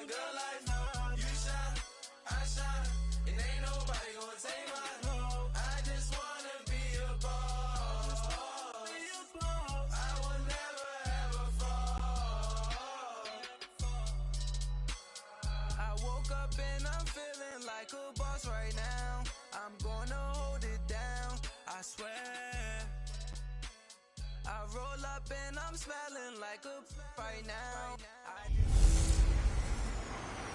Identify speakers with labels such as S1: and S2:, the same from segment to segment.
S1: good life. You shine, I shine, and ain't nobody gonna take my home. I just wanna be a boss. I will never ever fall. I woke up and I'm feeling like a boss right now. I'm gonna hold it down, I swear. I roll up and I'm smelling like a right now.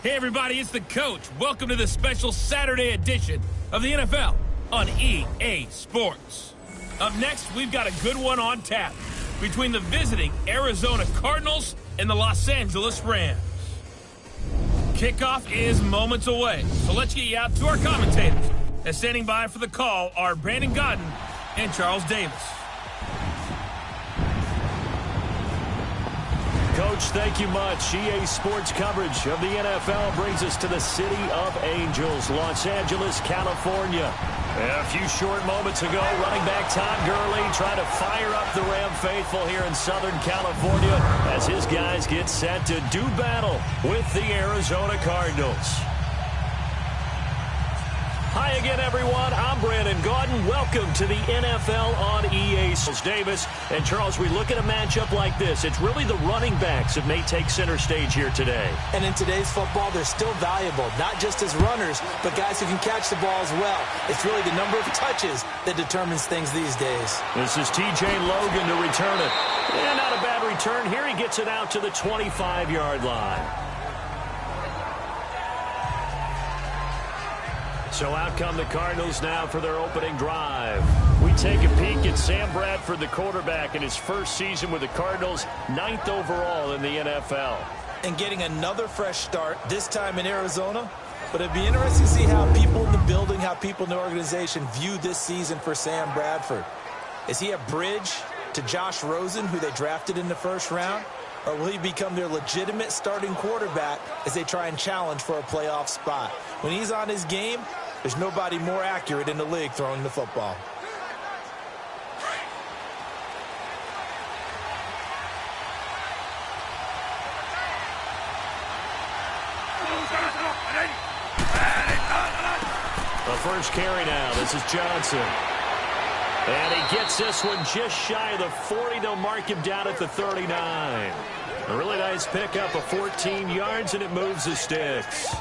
S2: Hey everybody, it's the Coach. Welcome to the special Saturday edition of the NFL on EA Sports. Up next, we've got a good one on tap between the visiting Arizona Cardinals and the Los Angeles Rams. Kickoff is moments away, so let's get you out to our commentators. And standing by for the call are Brandon Godden and Charles Davis.
S3: Coach, thank you much. EA Sports coverage of the NFL brings us to the City of Angels, Los Angeles, California. A few short moments ago, running back Todd Gurley trying to fire up the Ram faithful here in Southern California as his guys get set to do battle with the Arizona Cardinals. Hi again, everyone. I'm Brandon Gaudin. Welcome to the NFL on EA Sports. Davis and Charles, we look at a matchup like this. It's really the running backs that may take center stage here today.
S4: And in today's football, they're still valuable, not just as runners, but guys who can catch the ball as well. It's really the number of touches that determines things these days.
S3: This is TJ Logan to return it. And not a bad return. Here he gets it out to the 25-yard line. So out come the Cardinals now for their opening drive. We take a peek at Sam Bradford, the quarterback, in his first season with the Cardinals, 9th overall in the NFL.
S4: And getting another fresh start, this time in Arizona. But it'd be interesting to see how people in the building, how people in the organization view this season for Sam Bradford. Is he a bridge to Josh Rosen, who they drafted in the first round? Or will he become their legitimate starting quarterback as they try and challenge for a playoff spot? When he's on his game, there's nobody more accurate in the league throwing the football.
S3: The first carry now. This is Johnson. And he gets this one just shy of the 40. They'll mark him down at the 39. A really nice pickup of 14 yards, and it moves the sticks.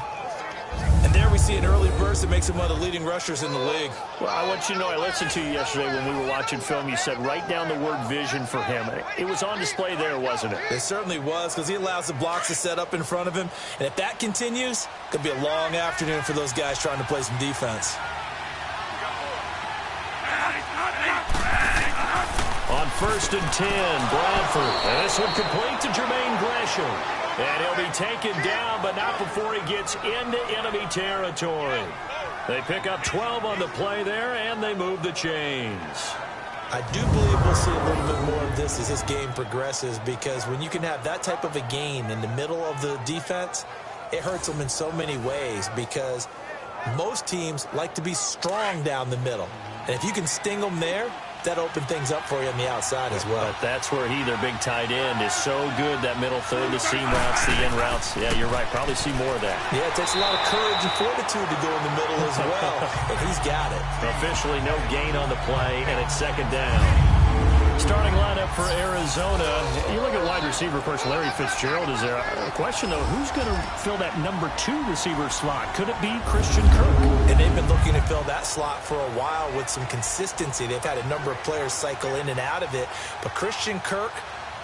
S4: And there we see an early burst that makes him one of the leading rushers in the league.
S3: Well, I want you to know, I listened to you yesterday when we were watching film. You said write down the word vision for him. It was on display there, wasn't it?
S4: It certainly was, because he allows the blocks to set up in front of him. And if that continues, it could be a long afternoon for those guys trying to play some defense.
S3: On 1st and 10, Bradford. And this one complete to Jermaine Gresham. And he'll be taken down, but not before he gets into enemy territory. They pick up 12 on the play there, and they move the chains.
S4: I do believe we'll see a little bit more of this as this game progresses, because when you can have that type of a gain in the middle of the defense, it hurts them in so many ways, because most teams like to be strong down the middle. And if you can sting them there, that opened things up for you on the outside as well.
S3: But that's where their big tight end, is so good, that middle third, the seam routes, the in routes. Yeah, you're right. Probably see more of that.
S4: Yeah, it takes a lot of courage and fortitude to go in the middle as well, and he's got it.
S3: Officially no gain on the play, and it's second down. Starting lineup for Arizona. You look at wide receiver person Larry Fitzgerald. Is there a question, though, who's going to fill that number 2 receiver slot? Could it be Christian Kirk?
S4: And they've been looking to fill that slot for a while with some consistency. They've had a number of players cycle in and out of it. But Christian Kirk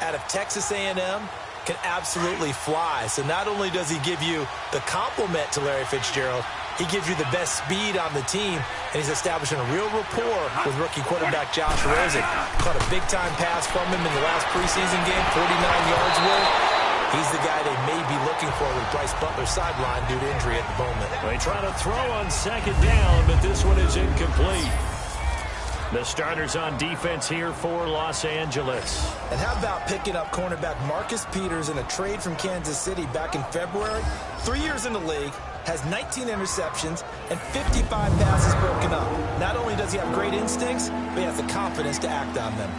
S4: out of Texas A&M can absolutely fly. So not only does he give you the complement to Larry Fitzgerald, he gives you the best speed on the team, and he's establishing a real rapport with rookie quarterback Josh Rosen. Caught a big-time pass from him in the last preseason game, 49 yards worth. He's the guy they may be looking for with Bryce Butler sideline due to injury at the moment.
S3: They try to throw on second down, but this one is incomplete. The starters on defense here for Los Angeles.
S4: And how about picking up cornerback Marcus Peters in a trade from Kansas City back in February? 3 years in the league, has 19 interceptions, and 55 passes broken up. Not only does he have great instincts, but he has the confidence to act on them.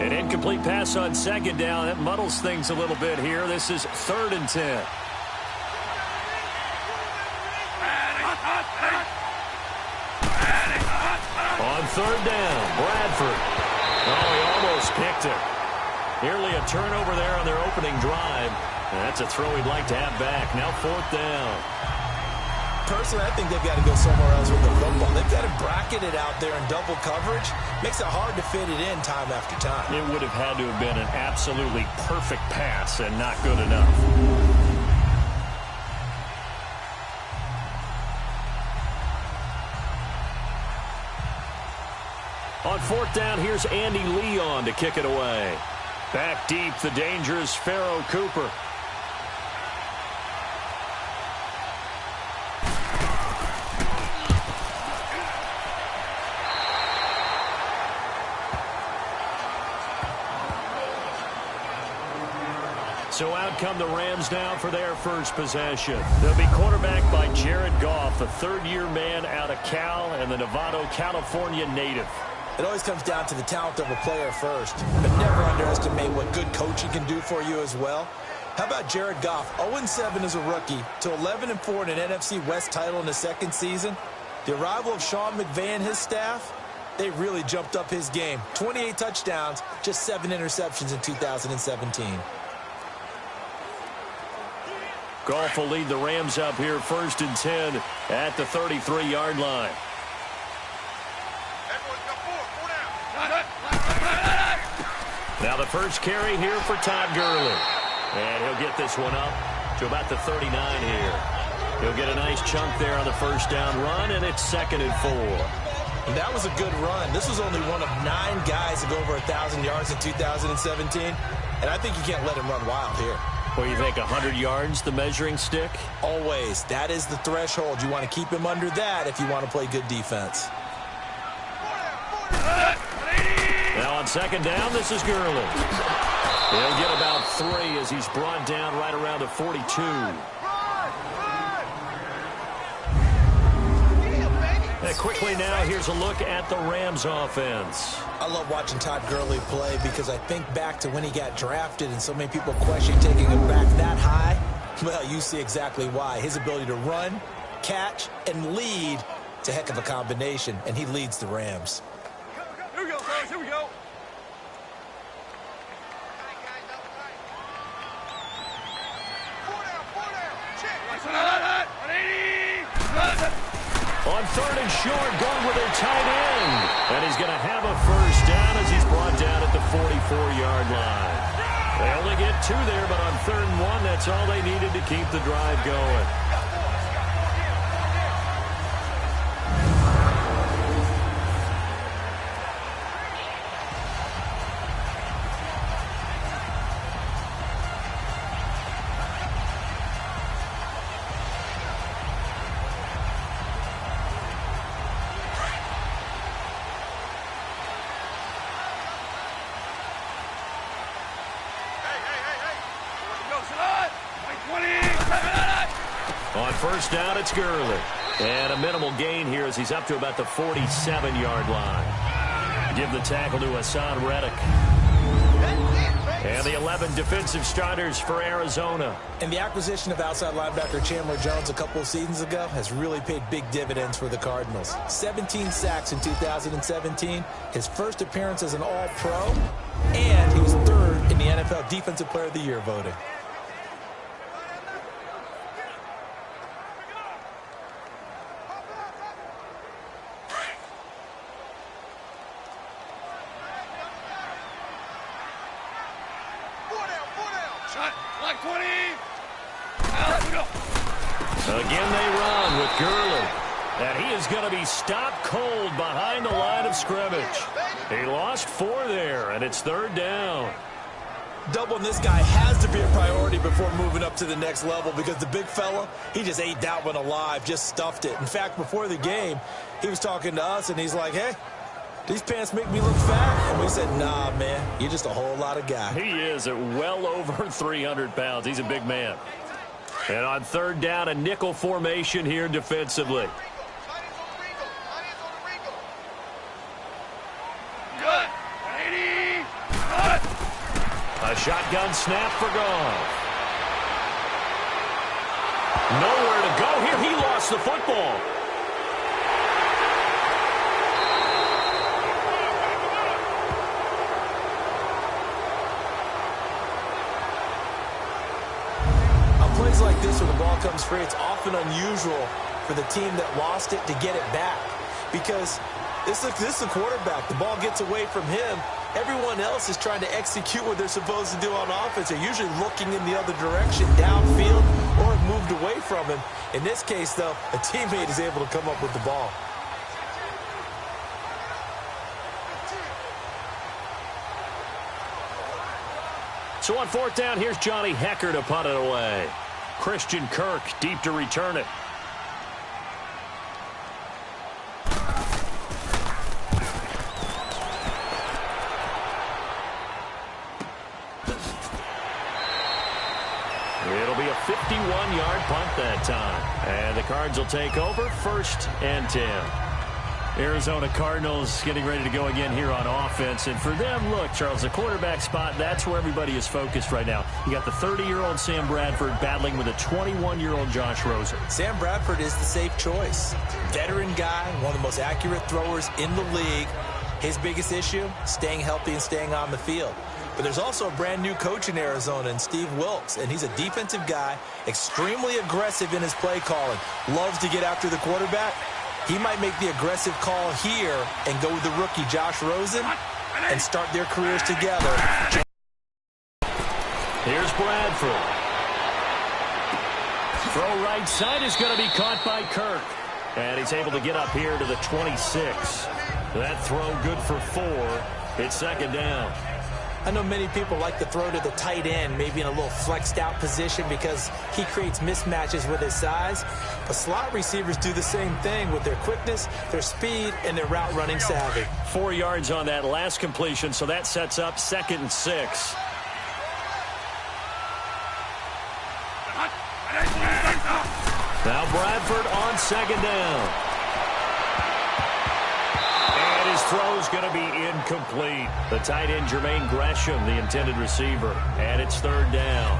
S3: An incomplete pass on second down. That muddles things a little bit here. This is 3rd and 10. On 3rd down, Bradford. Oh, he almost picked it. Nearly a turnover there on their opening drive. And that's a throw he'd like to have back. Now 4th down.
S4: Personally, I think they've got to go somewhere else with the football. They've got to bracket it out there in double coverage. Makes it hard to fit it in time after time.
S3: It would have had to have been an absolutely perfect pass and not good enough. On 4th down, here's Andy Leon to kick it away. Back deep, the dangerous Pharaoh Cooper. So out come the Rams now for their first possession. They'll be quarterbacked by Jared Goff, a third-year man out of Cal and the Novato, California native.
S4: It always comes down to the talent of a player first, but never underestimate what good coaching can do for you as well. How about Jared Goff, 0-7 as a rookie, to 11-4 in an NFC West title in his second season? The arrival of Sean McVay and his staff, they really jumped up his game. 28 touchdowns, just 7 interceptions in 2017.
S3: Goff will lead the Rams up here 1st and 10 at the 33-yard line. Now the first carry here for Todd Gurley. And he'll get this one up to about the 39 here. He'll get a nice chunk there on the first down run, and it's 2nd and 4.
S4: And that was a good run. This was only one of 9 guys to go over 1,000 yards in 2017. And I think you can't let him run wild here.
S3: Well, you think 100 yards, the measuring stick?
S4: Always. That is the threshold. You want to keep him under that if you want to play good defense.
S3: Now on 2nd down, this is Gurley. He'll get about 3 as he's brought down right around the 42. And quickly now, here's a look at the Rams offense.
S4: I love watching Todd Gurley play because I think back to when he got drafted and so many people question taking him back that high. Well, you see exactly why. His ability to run, catch, and lead, it's a heck of a combination, and he leads the Rams.
S5: Here we go, guys. Here we go.
S3: On 3rd and short, going with their tight end. And he's going to have a first down as he's brought down at the 44-yard line. They only get 2 there, but on 3rd and 1, that's all they needed to keep the drive going. On first down, it's Gurley. And a minimal gain here as he's up to about the 47-yard line. Give the tackle to Hassan Reddick. And the 11 defensive starters for Arizona.
S4: And the acquisition of outside linebacker Chandler Jones a couple of seasons ago has really paid big dividends for the Cardinals. 17 sacks in 2017, his first appearance as an All-Pro, and he was 3rd in the NFL Defensive Player of the Year voting.
S3: Again they run with Gurley. And he is going to be stopped cold behind the line of scrimmage. He lost 4 there, and it's 3rd down.
S4: Doubling this guy has to be a priority before moving up to the next level because the big fella, he just ate that one alive, just stuffed it. In fact, before the game, he was talking to us, and he's like, hey, these pants make me look fat. And we said, nah, man, you're just a whole lot of guy.
S3: He is at well over 300 pounds. He's a big man. And on 3rd down, a nickel formation here defensively. A shotgun snap for Goff. Nowhere to go here. He lost the football.
S4: On plays like this where the ball comes free, it's often unusual for the team that lost it to get it back. Because this is a quarterback. The ball gets away from him. Everyone else is trying to execute what they're supposed to do on offense. They're usually looking in the other direction, downfield, or have moved away from him. In this case, though, a teammate is able to come up with the ball.
S3: So on fourth down, here's Johnny Hecker to punt it away. Christian Kirk deep to return it. It'll be a 51-yard punt that time. And the Cards will take over 1st and 10. Arizona Cardinals getting ready to go again here on offense. And for them, look, Charles, the quarterback spot, that's where everybody is focused right now. You got the 30-year-old Sam Bradford battling with a 21-year-old Josh Rosen.
S4: Sam Bradford is the safe choice. Veteran guy, one of the most accurate throwers in the league. His biggest issue, staying healthy and staying on the field. But there's also a brand-new coach in Arizona, and Steve Wilks, and he's a defensive guy, extremely aggressive in his play calling, loves to get after the quarterback. He might make the aggressive call here and go with the rookie Josh Rosen and start their careers together.
S3: Here's Bradford. Throw right side is going to be caught by Kirk. And he's able to get up here to the 26. That throw good for 4. It's 2nd down.
S4: I know many people like to throw to the tight end, maybe in a little flexed out position because he creates mismatches with his size. But slot receivers do the same thing with their quickness, their speed, and their route running savvy.
S3: 4 yards on that last completion, so that sets up 2nd and 6. Now Bradford on 2nd down. His throw's going to be incomplete. The tight end, Jermaine Gresham, the intended receiver. And it's 3rd down.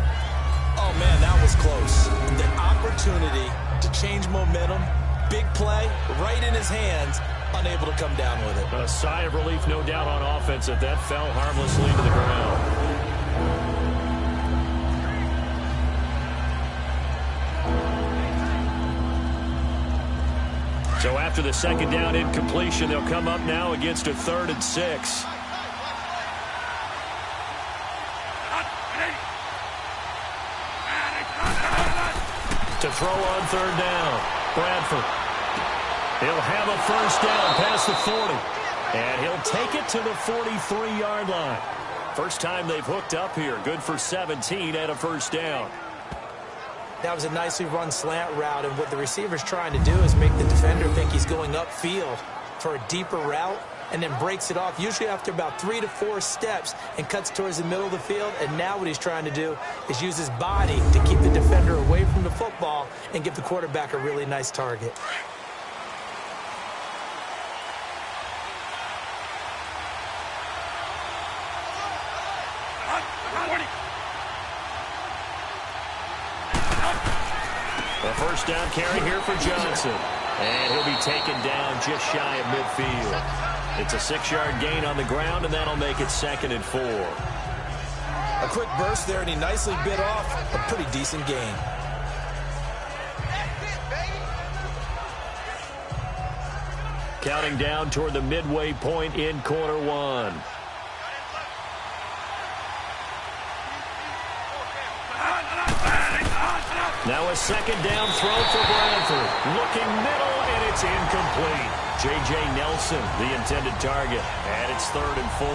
S4: Oh, man, that was close. The opportunity to change momentum, big play, right in his hands, unable to come down with it.
S3: A sigh of relief, no doubt, on offense that fell harmlessly to the ground. So after the 2nd down incompletion, they'll come up now against a 3rd and 6. To throw on 3rd down, Bradford. He'll have a 1st down past the 40. And he'll take it to the 43-yard line. First time they've hooked up here. Good for 17 and a 1st down.
S4: That was a nicely run slant route, and what the receiver's trying to do is make the defender think he's going upfield for a deeper route and then breaks it off, usually after about 3 to 4 steps, and cuts towards the middle of the field. And now what he's trying to do is use his body to keep the defender away from the football and give the quarterback a really nice target.
S3: A 1st down carry here for Johnson. And he'll be taken down just shy of midfield. It's a 6-yard gain on the ground, and that'll make it 2nd and 4.
S4: A quick burst there, and he nicely bit off a pretty decent gain.
S3: Counting down toward the midway point in quarter 1. Now a 2nd down throw for Bradford. Looking middle, and it's incomplete. J.J. Nelson, the intended target. And it's 3rd and 4.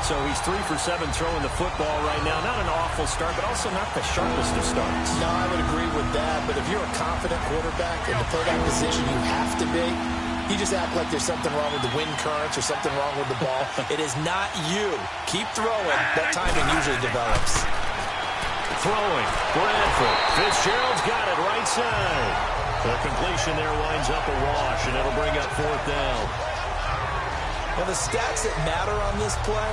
S3: So he's 3 for 7 throwing the football right now. Not an awful start, but also not the sharpest of starts.
S4: No, I would agree with that. But if you're a confident quarterback and to play that position, you have to be. You just act like there's something wrong with the wind currents or something wrong with the ball. It is not you. Keep throwing. That timing usually develops.
S3: Throwing, Bradford. Fitzgerald's got it right side. The completion there winds up a wash, and it'll bring up 4th down.
S4: Now, the stats that matter on this play,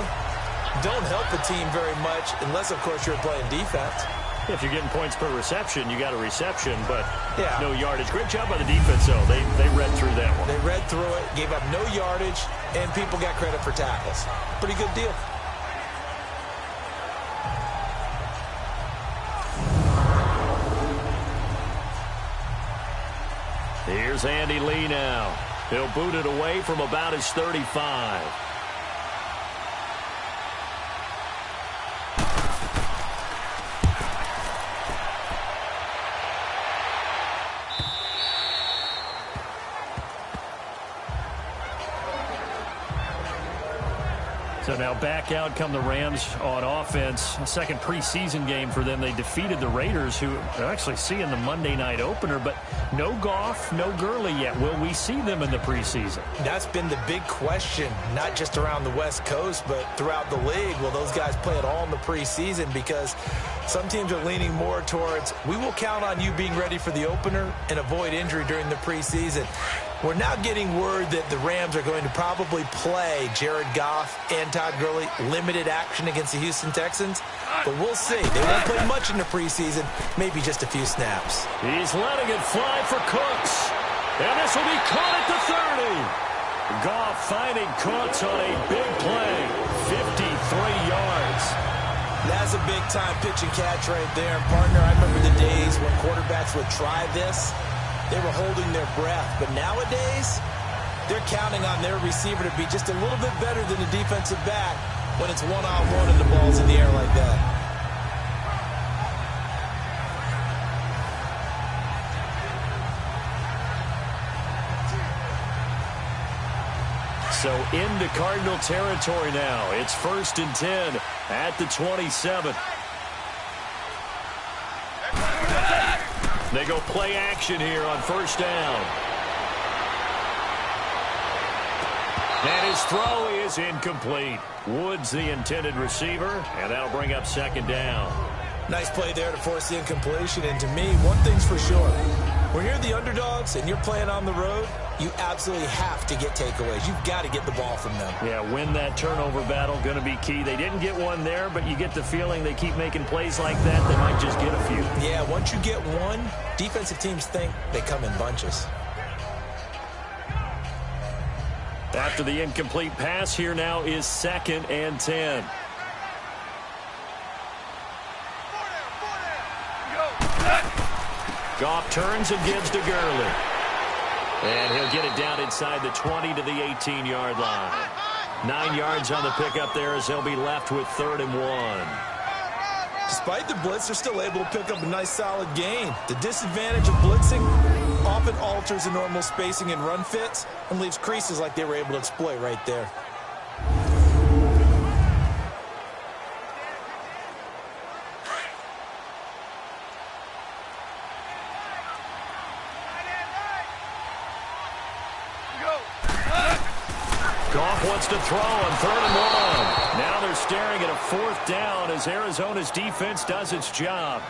S4: don't help a team very much unless, of course, you're playing defense.
S3: If you're getting points per reception, you got a reception, but
S4: yeah,
S3: no yardage. Great job by the defense, though. They read through that one.
S4: They read through it, gave up no yardage, and people got credit for tackles. Pretty good deal.
S3: Here's Andy Lee now. He'll boot it away from about his 35. So now back out come the Rams on offense. A second preseason game for them. They defeated the Raiders, who are actually seeing the Monday night opener, but no Goff, no Gurley yet. Will we see them in the preseason?
S4: That's been the big question, not just around the West Coast, but throughout the league. Will those guys play at all in the preseason? Because some teams are leaning more towards, we will count on you being ready for the opener and avoid injury during the preseason. We're now getting word that the Rams are going to probably play Jared Goff and Todd Gurley limited action against the Houston Texans. But we'll see. They won't play much in the preseason, maybe just a few snaps.
S3: He's letting it fly for Cooks. And this will be caught at the 30. Goff finding Cooks on a big play. 53 yards.
S4: That's a big-time pitch and catch right there. And, partner, I remember the days when quarterbacks would try this. They were holding their breath. But nowadays, they're counting on their receiver to be just a little bit better than the defensive back when it's one-on-one and the ball's in the air like that.
S3: So into Cardinal territory now. It's 1st and 10 at the 27. They go play action here on 1st down. And his throw is incomplete. Woods the intended receiver, and that'll bring up 2nd down.
S4: Nice play there to force the incompletion. And to me, one thing's for sure. When you're the underdogs and you're playing on the road, you absolutely have to get takeaways. You've got to get the ball from them.
S3: Yeah, win that turnover battle, going to be key. They didn't get one there, but you get the feeling they keep making plays like that, they might just get a few.
S4: Yeah, once you get one, defensive teams think they come in bunches.
S3: After the incomplete pass, here now is 2nd and 10. Goff turns and gives to Gurley. And he'll get it down inside the 20 to the 18-yard line. 9 yards on the pickup there as they'll be left with 3rd and 1.
S4: Despite the blitz, they're still able to pick up a nice solid gain. The disadvantage of blitzing often alters the normal spacing and run fits and leaves creases like they were able to exploit right there.
S3: Goff wants to throw on 3rd and 1. Now they're staring at a 4th down as Arizona's defense does its job.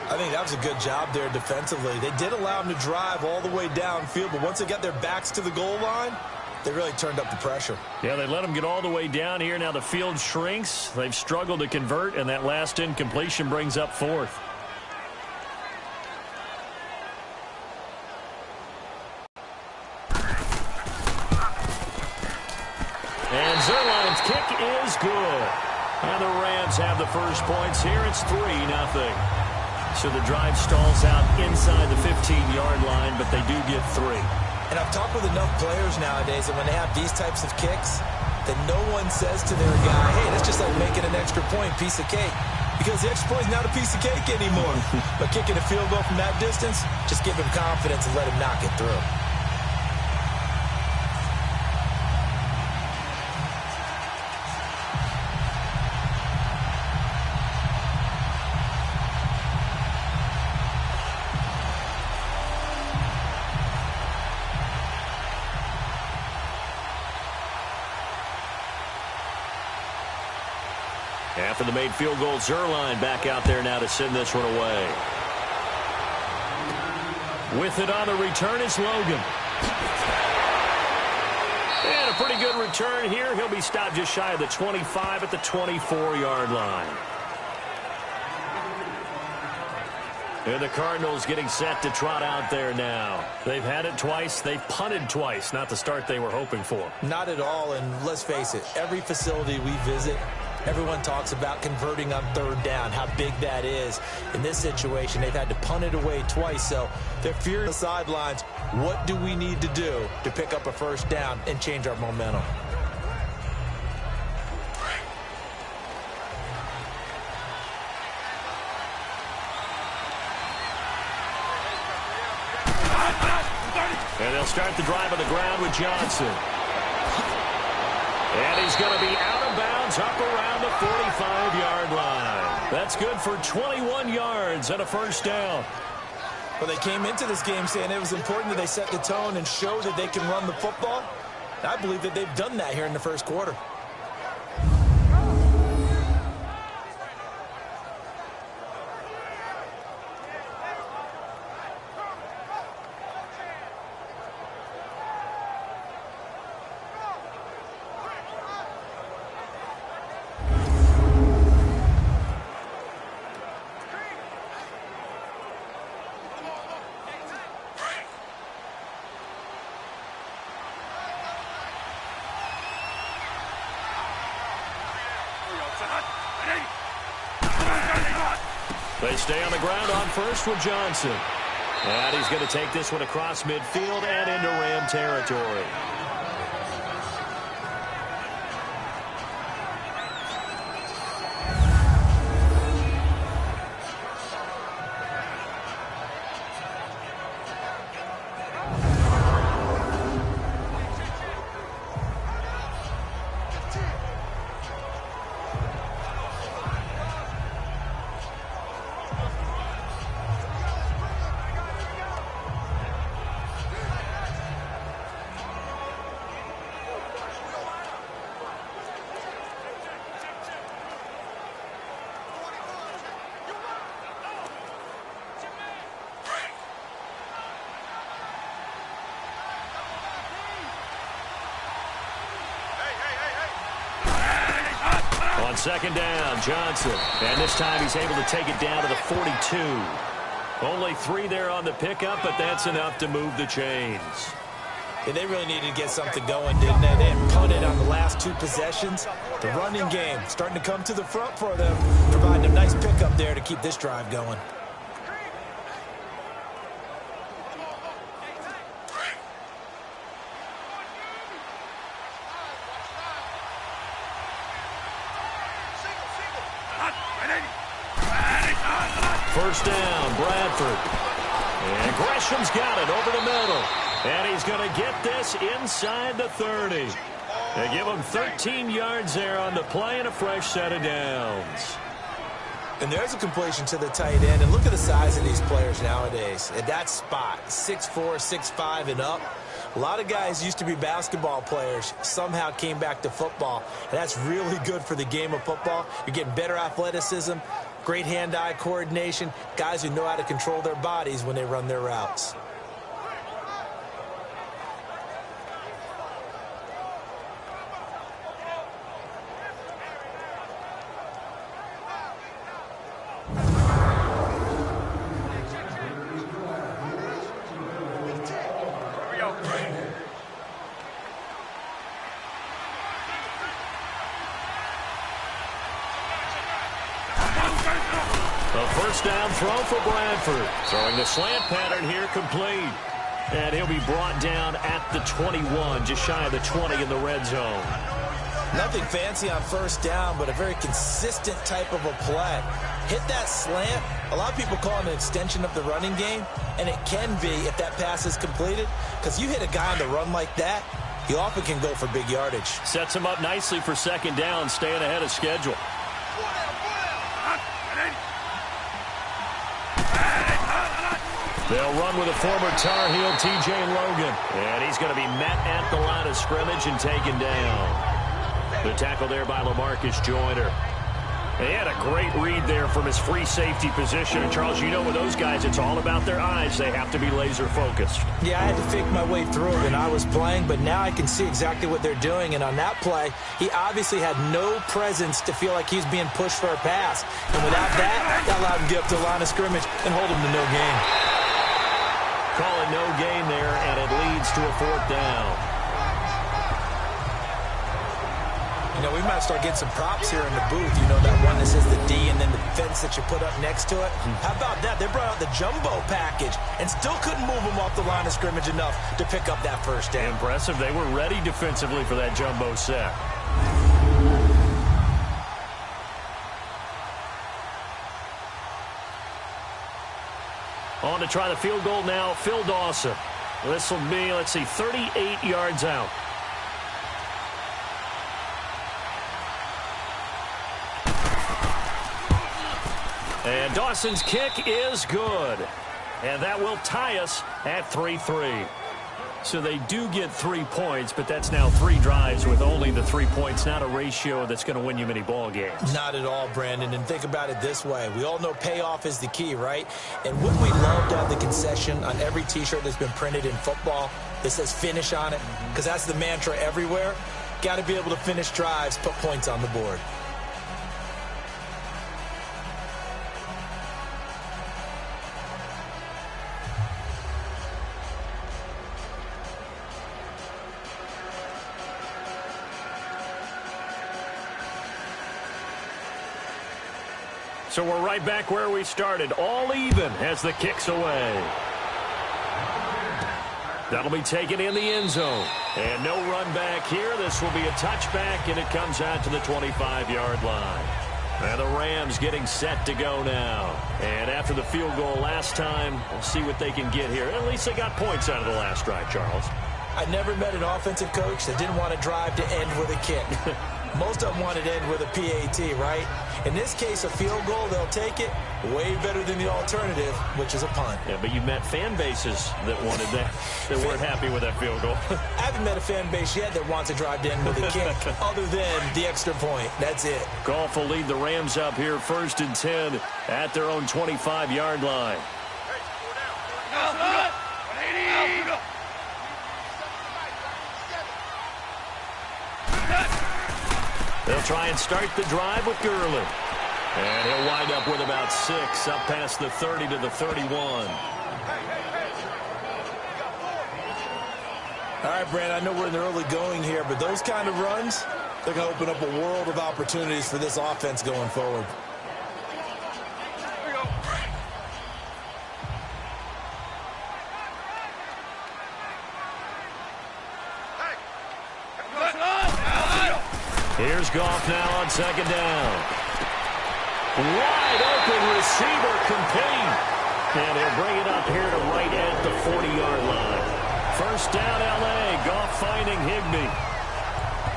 S4: I think that was a good job there defensively. They did allow them to drive all the way downfield, but once they got their backs to the goal line, they really turned up the pressure.
S3: Yeah, they let them get all the way down here. Now the field shrinks. They've struggled to convert, and that last incompletion brings up 4th. And Zerline's kick is good. And the Rams have the first points here. It's 3-0. So the drive stalls out inside the 15-yard line, but they do get 3.
S4: And I've talked with enough players nowadays that when they have these types of kicks, that no one says to their guy, hey, that's just like making an extra point, piece of cake. Because the extra point is not a piece of cake anymore. But kicking a field goal from that distance, just give him confidence and let him knock it through.
S3: After the made field goal, Zerline back out there now to send this one away. With it on the return is Logan. And a pretty good return here. He'll be stopped just shy of the 25 at the 24-yard line. And the Cardinals getting set to trot out there now. They've had it twice. They've punted twice. Not the start they were hoping for.
S4: Not at all, and let's face it, every facility we visit, everyone talks about converting on third down, how big that is. In this situation, they've had to punt it away twice, so they're fearing the sidelines. What do we need to do to pick up a first down and change our momentum?
S3: And they'll start the drive on the ground with Johnson. And he's going to be out of bounds up around the 45-yard line. That's good for 21 yards and a first down.
S4: Well, they came into this game saying it was important that they set the tone and show that they can run the football. I believe that they've done that here in the first quarter.
S3: They stay on the ground on first with Johnson. And he's going to take this one across midfield and into Ram territory. On second down, Johnson. And this time he's able to take it down to the 42. Only 3 there on the pickup, but that's enough to move the chains.
S4: Yeah, they really needed to get something going, didn't they? They had punted on the last 2 possessions. The running game starting to come to the front for them, providing a nice pickup there to keep this drive going.
S3: First down, Bradford. And Gresham's got it over the middle. And he's going to get this inside the 30. They give him 13 yards there on the play and a fresh set of downs.
S4: And there's a completion to the tight end. And look at the size of these players nowadays. At that spot, 6'4", 6'5", and up. A lot of guys used to be basketball players, somehow came back to football. And that's really good for the game of football. You're getting better athleticism, great hand-eye coordination, guys who know how to control their bodies when they run their routes.
S3: First down throw for Bradford. Throwing the slant pattern here complete. And he'll be brought down at the 21, just shy of the 20 in the red zone.
S4: Nothing fancy on first down, but a very consistent type of a play. Hit that slant. A lot of people call it an extension of the running game, and it can be if that pass is completed, because you hit a guy on the run like that, he often can go for big yardage.
S3: Sets him up nicely for second down, staying ahead of schedule. They'll run with a former Tar Heel, T.J. Logan. And he's going to be met at the line of scrimmage and taken down. The tackle there by LaMarcus Joyner. He had a great read there from his free safety position. And, Charles, you know with those guys, it's all about their eyes. They have to be laser-focused.
S4: Yeah, I had to fake my way through it when I was playing, but now I can see exactly what they're doing. And on that play, he obviously had no presence to feel like he's being pushed for a pass. And without that allowed him to get up to the line of scrimmage and hold him to no gain.
S3: Calling no gain there, and it leads to a 4th down.
S4: You know, we might start getting some props here in the booth. You know, that one that says the D and then the fence that you put up next to it. How about that? They brought out the jumbo package and still couldn't move them off the line of scrimmage enough to pick up that first down.
S3: Impressive. They were ready defensively for that jumbo set. On to try the field goal now, Phil Dawson. This will be, 38 yards out. And Dawson's kick is good. And that will tie us at 3-3. So they do get 3 points, but that's now 3 drives with only the 3 points, not a ratio that's going to win you many ball games.
S4: Not at all, Brandon. And think about it this way. We all know payoff is the key, right? And wouldn't we love to have the concession on every T-shirt that's been printed in football that says finish on it? Because that's the mantra everywhere. Got to be able to finish drives, put points on the board.
S3: So we're right back where we started, all even as the kick's away. That'll be taken in the end zone. And no run back here. This will be a touchback, and it comes out to the 25-yard line. And the Rams getting set to go now. And after the field goal last time, we'll see what they can get here. At least they got points out of the last drive, Charles.
S4: I never met an offensive coach that didn't want to drive to end with a kick. Most of them wanted to end with a PAT, right? In this case, a field goal, they'll take it. Way better than the alternative, which is a punt.
S3: Yeah, but you met fan bases that wanted that, that weren't happy with that field goal.
S4: I haven't met a fan base yet that wants to drive to end with a kick other than the extra point. That's it.
S3: Goff will lead the Rams up here 1st and 10 at their own 25-yard line. They'll try and start the drive with Gurley. And he'll wind up with about 6 up past the 30 to the 31.
S4: All right, Brand, I know we're in the early going here, but those kind of runs, they're going to open up a world of opportunities for this offense going forward.
S3: Here's Goff now on 2nd down. Wide open receiver complete. And he'll bring it up here to right at the 40-yard line. 1st down, L.A. Goff finding Higbee.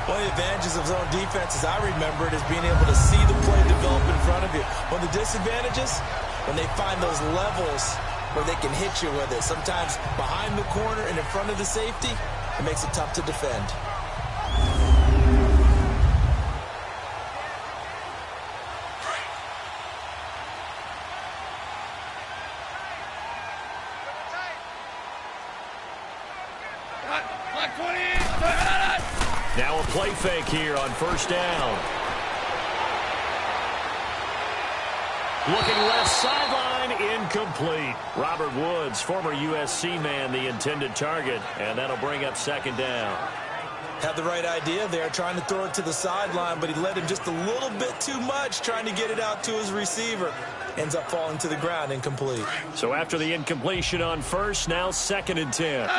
S4: One of the advantages of zone defense, as I remember it, is being able to see the play develop in front of you. One of the disadvantages, when they find those levels where they can hit you with it, sometimes behind the corner and in front of the safety, it makes it tough to defend.
S3: Now a play fake here on 1st down. Looking left sideline, incomplete. Robert Woods, former USC man, the intended target, and that'll bring up 2nd down.
S4: Had the right idea there, trying to throw it to the sideline, but he led him just a little bit too much, trying to get it out to his receiver. Ends up falling to the ground, incomplete.
S3: So after the incompletion on 1st, now 2nd and 10.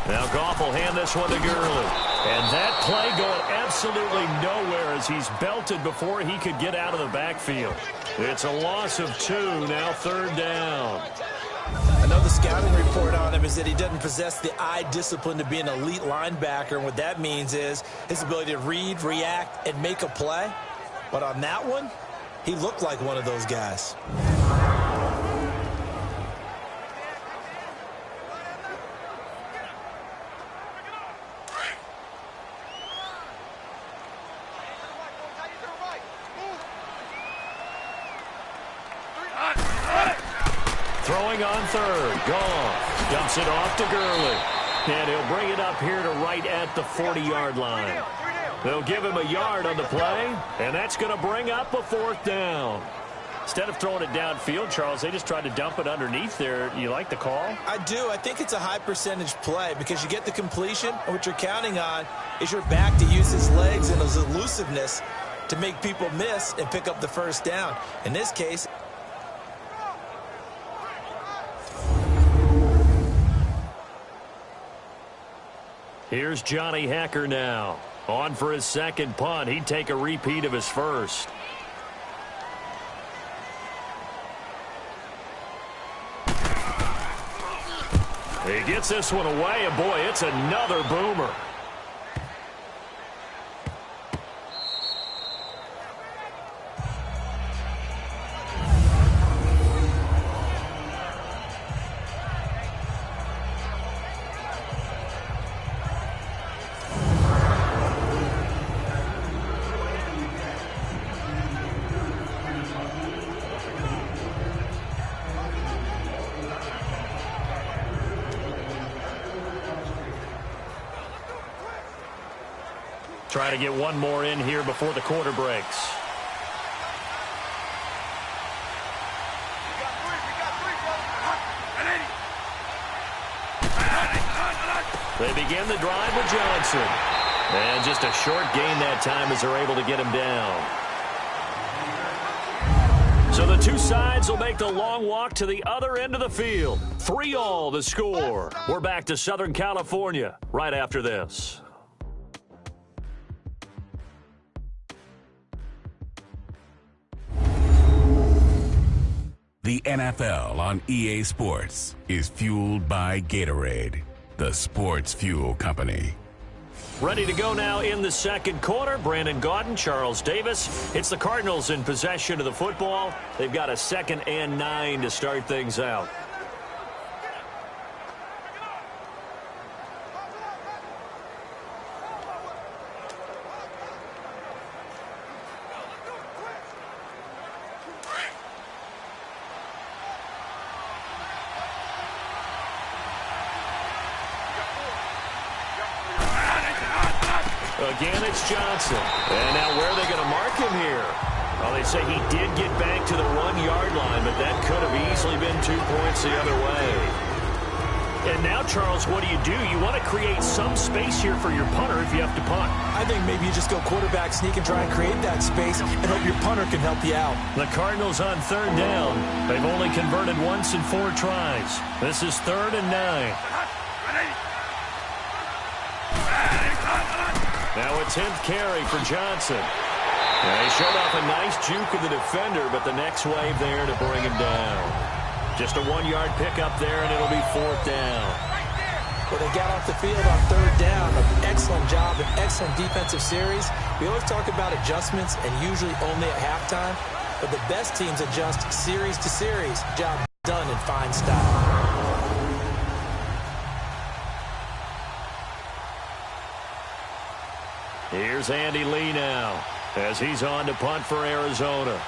S3: Now Goff will hand this one to Gurley. And that play going absolutely nowhere as he's belted before he could get out of the backfield. It's a loss of 2, now 3rd down.
S4: I know the scouting report on him is that he doesn't possess the eye discipline to be an elite linebacker. And what that means is his ability to read, react, and make a play. But on that one, he looked like one of those guys.
S3: throwing on third. Goff dumps it off to Gurley. And he'll bring it up here to right at the 40-yard line. They'll give him a yard on the play, and that's going to bring up a 4th down. Instead of throwing it downfield, Charles, they just tried to dump it underneath there. You like the call?
S4: I do. I think it's a high-percentage play because you get the completion, and what you're counting on is your back to use his legs and his elusiveness to make people miss and pick up the 1st down. In this case,
S3: here's Johnny Hacker now. On for his 2nd punt. He'd take a repeat of his 1st. He gets this one away, and boy, it's another boomer. Try to get one more in here before the quarter breaks. They begin the drive with Johnson. And just a short gain that time as they're able to get him down. So the two sides will make the long walk to the other end of the field. 3-all the score. We're back to Southern California right after this.
S6: The NFL on EA Sports is fueled by Gatorade, the sports fuel company.
S3: Ready to go now in the 2nd quarter. Brandon Gaudin, Charles Davis. It's the Cardinals in possession of the football. They've got a 2nd and 9 to start things out. Again, it's Johnson. And now where are they going to mark him here? Well, they say he did get back to the 1-yard line, but that could have easily been 2 points the other way. And now, Charles, what do? You want to create some space here for your punter if you have to punt.
S4: I think maybe you just go quarterback sneak and try and create that space and hope your punter can help you out.
S3: The Cardinals on 3rd down. They've only converted once in 4 tries. This is 3rd and 9. Now a 10th carry for Johnson. Now he showed off a nice juke of the defender, but the next wave there to bring him down. Just a 1-yard pickup there, and it'll be 4th down.
S4: Well, they got off the field on 3rd down. An excellent job, an excellent defensive series. We always talk about adjustments, and usually only at halftime. But the best teams adjust series to series. Job done in fine style.
S3: Here's Andy Lee now as he's on to punt for Arizona.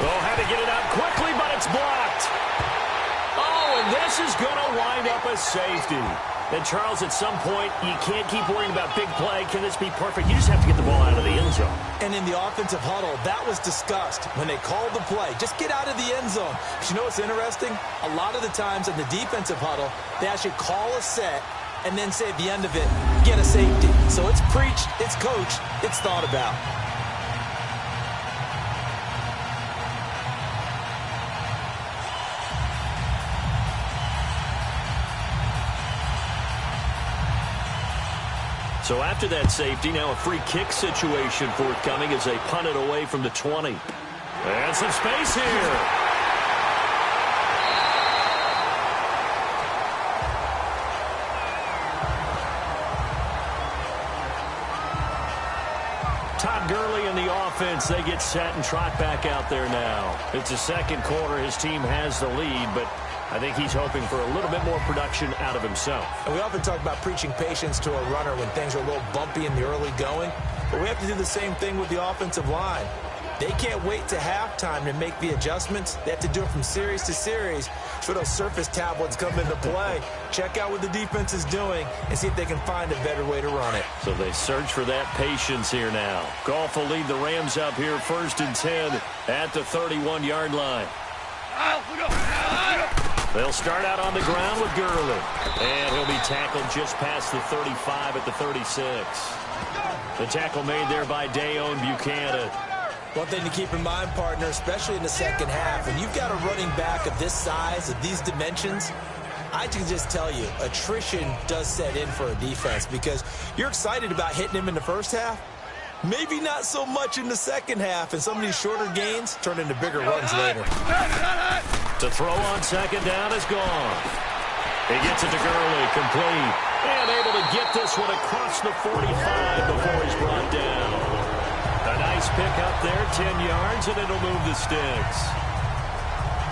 S3: Oh, had to get it out quickly, but it's blocked. Oh, and this is going to wind up a safety. And, Charles, at some point, you can't keep worrying about big play. Can this be perfect? You just have to get the ball out of the end zone.
S4: And in the offensive huddle, that was discussed when they called the play. Just get out of the end zone. But you know what's interesting? A lot of the times in the defensive huddle, they actually call a set and then say at the end of it, get a safety. So it's preached, it's coached, it's thought about.
S3: So after that safety, now a free kick situation forthcoming as they punt it away from the 20. And some space here. Todd Gurley in the offense. They get set and trot back out there now. It's the 2nd quarter. His team has the lead, but I think he's hoping for a little bit more production out of himself.
S4: And we often talk about preaching patience to a runner when things are a little bumpy in the early going. but we have to do the same thing with the offensive line. They can't wait to halftime to make the adjustments. They have to do it from series to series so those surface tablets come into play. Check out what the defense is doing and see if they can find a better way to run it.
S3: So they search for that patience here now. Goff will lead the Rams up here 1st and 10 at the 31-yard line. They'll start out on the ground with Gurley. And he'll be tackled just past the 35 at the 36. The tackle made there by Dayon Buchanan.
S4: One thing to keep in mind, partner, especially in the second half, when you've got a running back of this size, of these dimensions, I can just tell you, attrition does set in for a defense because you're excited about hitting him in the first half. Maybe not so much in the second half, and some of these shorter gains turn into bigger runs later.
S3: To throw on second down is gone. He gets it to Gurley, complete, and able to get this one across the 45 before he's brought down. A nice pick up there, 10 yards, and it'll move the sticks.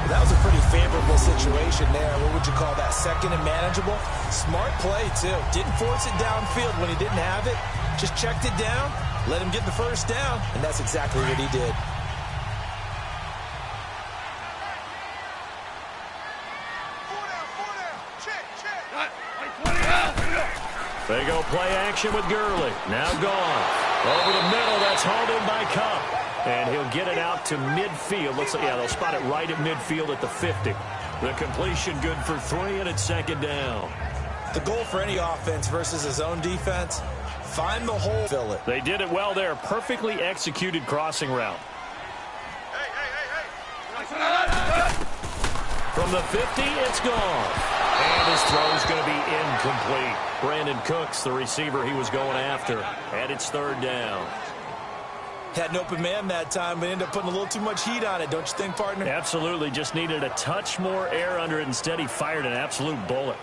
S4: That was a pretty favorable situation there. What would you call that, second and manageable? Smart play, too. Didn't force it downfield when he didn't have it. Just checked it down, let him get the first down, and that's exactly what he did.
S3: They go play action with Gurley. Now gone. Over the middle, that's hauled in by Cup. And he'll get it out to midfield. Looks like, yeah, they'll spot it right at midfield at the 50. The completion good for 3, and it's second down.
S4: The goal for any offense versus his own defense, find the hole, fill it.
S3: They did it well there. Perfectly executed crossing route. From the 50, it's gone. And his throw's going to be incomplete. Brandon Cooks, the receiver he was going after. And it's 3rd down.
S4: Had an open man that time, but ended up putting a little too much heat on it, don't you think, partner?
S3: Absolutely. Just needed a touch more air under it. Instead, he fired an absolute bullet.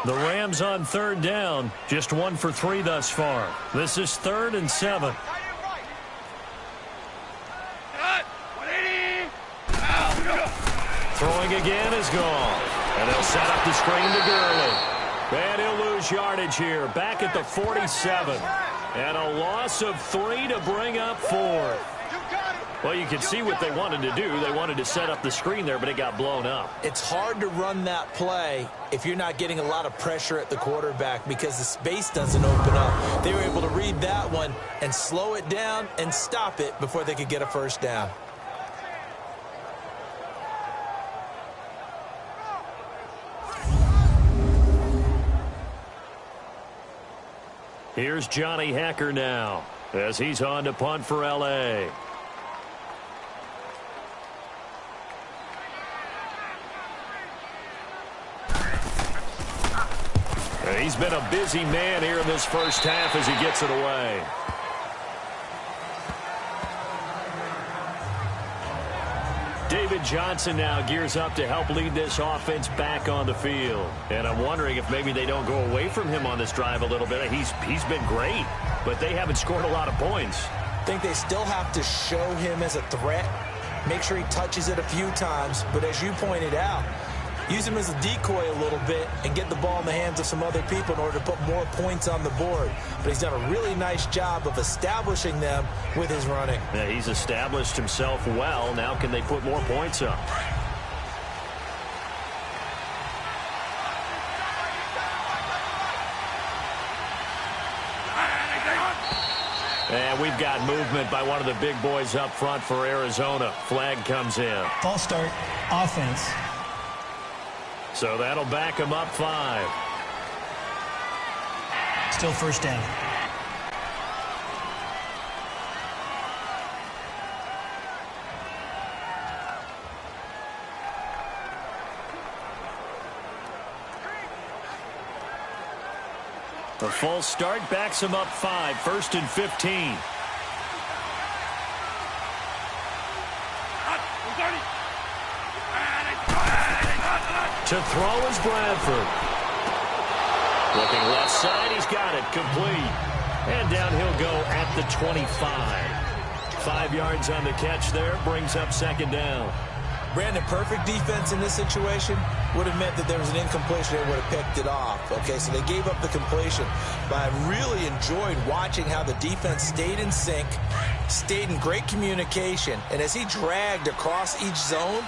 S3: The Rams on 3rd down. Just 1 for 3 thus far. This is 3rd and 7. Throwing again is gone. And they'll set up the screen to Gurley. And he'll lose yardage here. Back at the 47. And a loss of 3 to bring up 4. Well, you can see what they wanted to do. They wanted to set up the screen there, but it got blown up.
S4: It's hard to run that play if you're not getting a lot of pressure at the quarterback because the space doesn't open up. They were able to read that one and slow it down and stop it before they could get a first down.
S3: Here's Johnny Hacker now as he's on to punt for L.A. He's been a busy man here in this first half as he gets it away. David Johnson now gears up to help lead this offense back on the field. And I'm wondering if maybe they don't go away from him on this drive a little bit. He's been great, but they haven't scored a lot of points.
S4: I think they still have to show him as a threat. Make sure he touches it a few times. But as you pointed out, use him as a decoy a little bit and get the ball in the hands of some other people in order to put more points on the board. But he's done a really nice job of establishing them with his running.
S3: Yeah, he's established himself well. Now can they put more points up? And we've got movement by one of the big boys up front for Arizona. Flag comes in.
S7: False start, offense.
S3: So that'll back him up 5.
S7: Still first down.
S3: The false start backs him up 5. 1st and 15. To throw is Bradford. Looking left side, he's got it, complete. And down he'll go at the 25. 5 yards on the catch there, brings up second down.
S4: Brandon, perfect defense in this situation would have meant that there was an incompletion and would have picked it off. Okay, so they gave up the completion. But I really enjoyed watching how the defense stayed in sync, stayed in great communication, and as he dragged across each zone,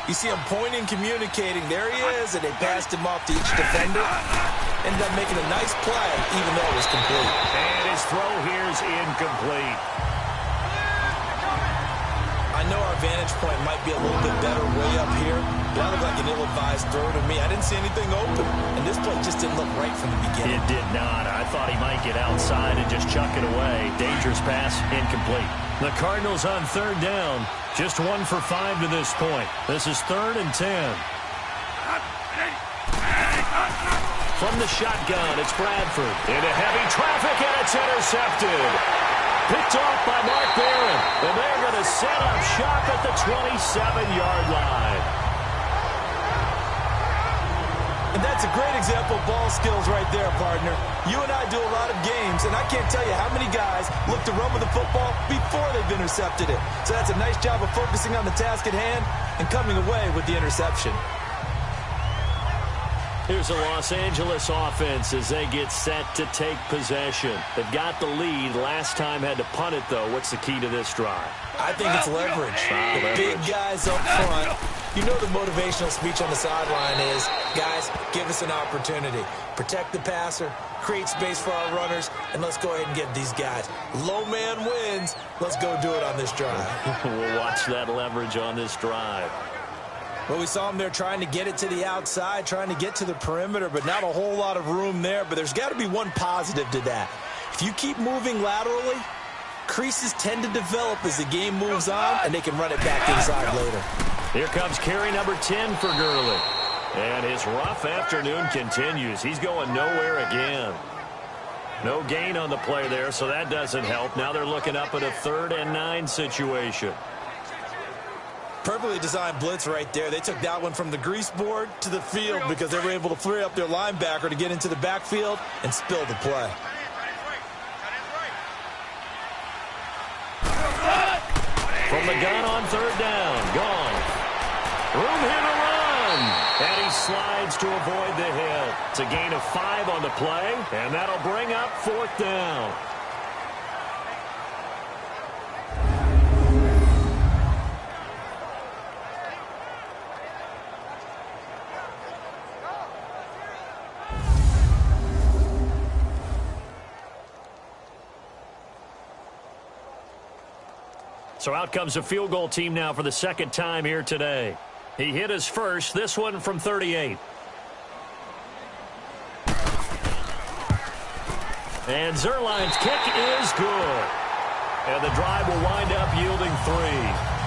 S4: you see him pointing, communicating. There he is, and they passed him off to each defender. Ended up making a nice play, even though it was complete.
S3: And his throw here is incomplete.
S4: I know our vantage point might be a little bit better way up here, but that looked like an ill-advised throw to me. I didn't see anything open, and this play just didn't look right from the beginning.
S3: It did not. I thought he might get outside and just chuck it away. Dangerous pass, incomplete. The Cardinals on third down. Just 1 for 5 to this point. This is 3rd and 10. From the shotgun, it's Bradford. Into heavy traffic, and it's intercepted. Picked off by Mark Barron. And they're going to set up shop at the 27-yard line.
S4: And that's a great example of ball skills right there, partner. You and I do a lot of games, and I can't tell you how many guys look to run with the football before they've intercepted it. So that's a nice job of focusing on the task at hand and coming away with the interception.
S3: Here's a Los Angeles offense as they get set to take possession. They've got the lead. Last time had to punt it, though. What's the key to this drive?
S4: I think it's leverage. The big guys up front. You know the motivational speech on the sideline is, guys, give us an opportunity. Protect the passer, create space for our runners, and let's go ahead and get these guys. Low man wins. Let's go do it on this drive.
S3: We'll watch that leverage on this drive.
S4: Well, we saw him there trying to get it to the outside, trying to get to the perimeter, but not a whole lot of room there. But there's got to be one positive to that. If you keep moving laterally, creases tend to develop as the game moves on, and they can run it back inside later.
S3: Here comes carry number 10 for Gurley. And his rough afternoon continues. He's going nowhere again. No gain on the play there, so that doesn't help. Now they're looking up at a 3rd and 9 situation.
S4: Perfectly designed blitz right there. They took that one from the grease board to the field because they were able to free up their linebacker to get into the backfield and spill the play.
S3: From the gun on 3rd down. Gone. Room here to run. And he slides to avoid the hit. It's a gain of 5 on the play, and that'll bring up 4th down. So out comes a field goal team now for the 2nd time here today. He hit his first, this one from 38. And Zerline's kick is good. And the drive will wind up yielding 3.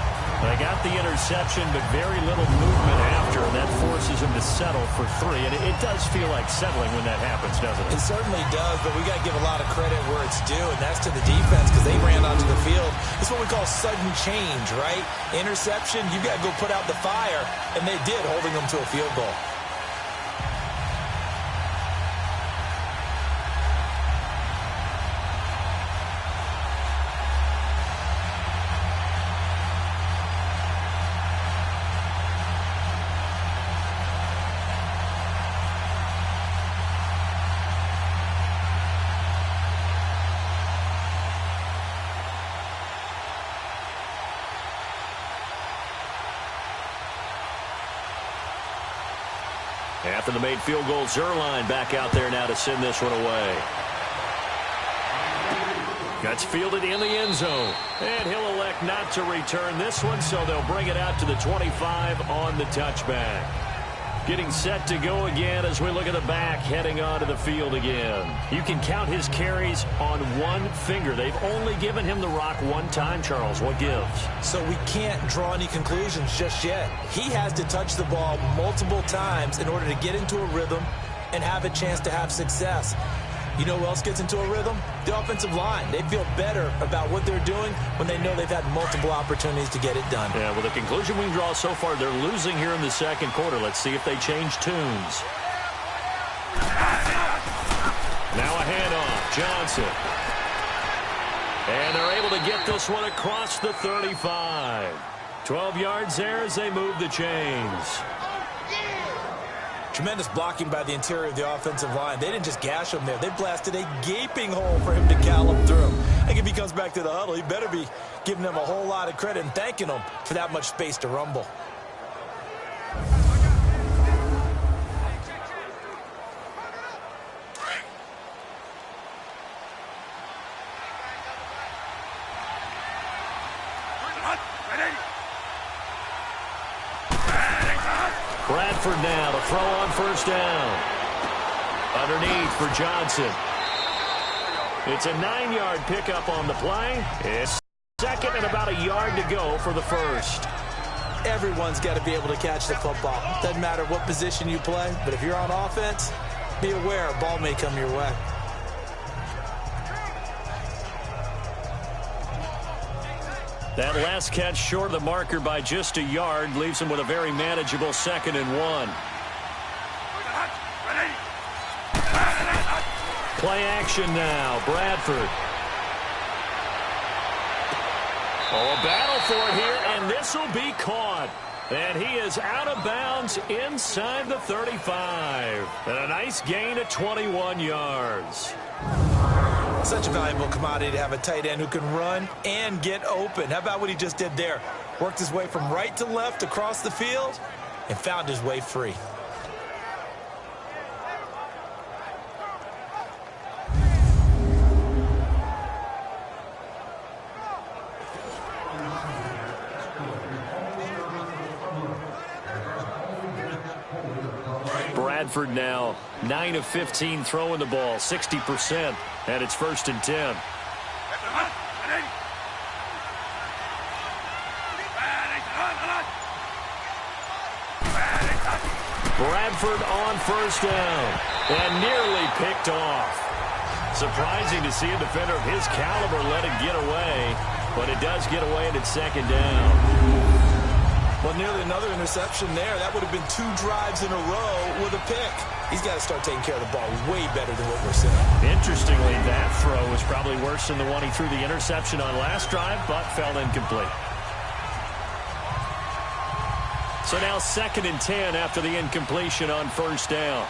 S3: They got the interception, but very little movement after, and that forces him to settle for 3. And it does feel like settling when that happens, doesn't it?
S4: It certainly does, but we got to give a lot of credit where it's due, and that's to the defense because they ran onto the field. It's what we call sudden change, right? Interception, you got to go put out the fire, and they did, holding them to a field goal.
S3: After the made field goal, Zerline back out there now to send this one away. Gets fielded in the end zone. And he'll elect not to return this one, so they'll bring it out to the 25 on the touchback. Getting set to go again as we look at the back, heading onto the field again. You can count his carries on one finger. They've only given him the rock one time, Charles. What gives? So we can't draw any conclusions just yet. He has to touch the ball multiple times in order to get into a rhythm and have a chance to have success. You know who else gets into a rhythm? The offensive line. They feel better about what they're doing when they know they've had multiple opportunities to get it done. Yeah, well, the conclusion we can draw so far, they're losing here in the 2nd quarter. Let's see if they change tunes. Now a handoff. Johnson. And they're able to get this one across the 35. 12 yards there as they move the chains.
S4: Tremendous blocking by the interior of the offensive line. They didn't just gash him there. They blasted a gaping hole for him to gallop through. I think if he comes back to the huddle, he better be giving them a whole lot of credit and thanking them for that much space to rumble.
S3: Bradford now to throw on first down. Underneath for Johnson. It's a 9-yard pickup on the play. It's second and about a yard to go for the first.
S4: Everyone's got to be able to catch the football. Doesn't matter what position you play, but if you're on offense, be aware a ball may come your way.
S3: That last catch short of the marker by just a yard leaves him with a very manageable 2nd and 1. Play action now. Bradford. Oh, a battle for it here, and this will be caught. And he is out of bounds inside the 35. And a nice gain of 21 yards.
S4: Such a valuable commodity to have a tight end who can run and get open. How about what he just did there? Worked his way from right to left across the field and found his way free.
S3: Bradford now 9 of 15 throwing the ball, 60%, and it's 1st and 10. Bradford on first down and nearly picked off. Surprising to see a defender of his caliber let it get away, but it does get away and it's 2nd down.
S4: Well, nearly another interception there. That would have been 2 drives in a row with a pick. He's got to start taking care of the ball way better than what we're seeing.
S3: Interestingly, that throw was probably worse than the one he threw the interception on last drive, but fell incomplete. So now 2nd and 10 after the incompletion on first down.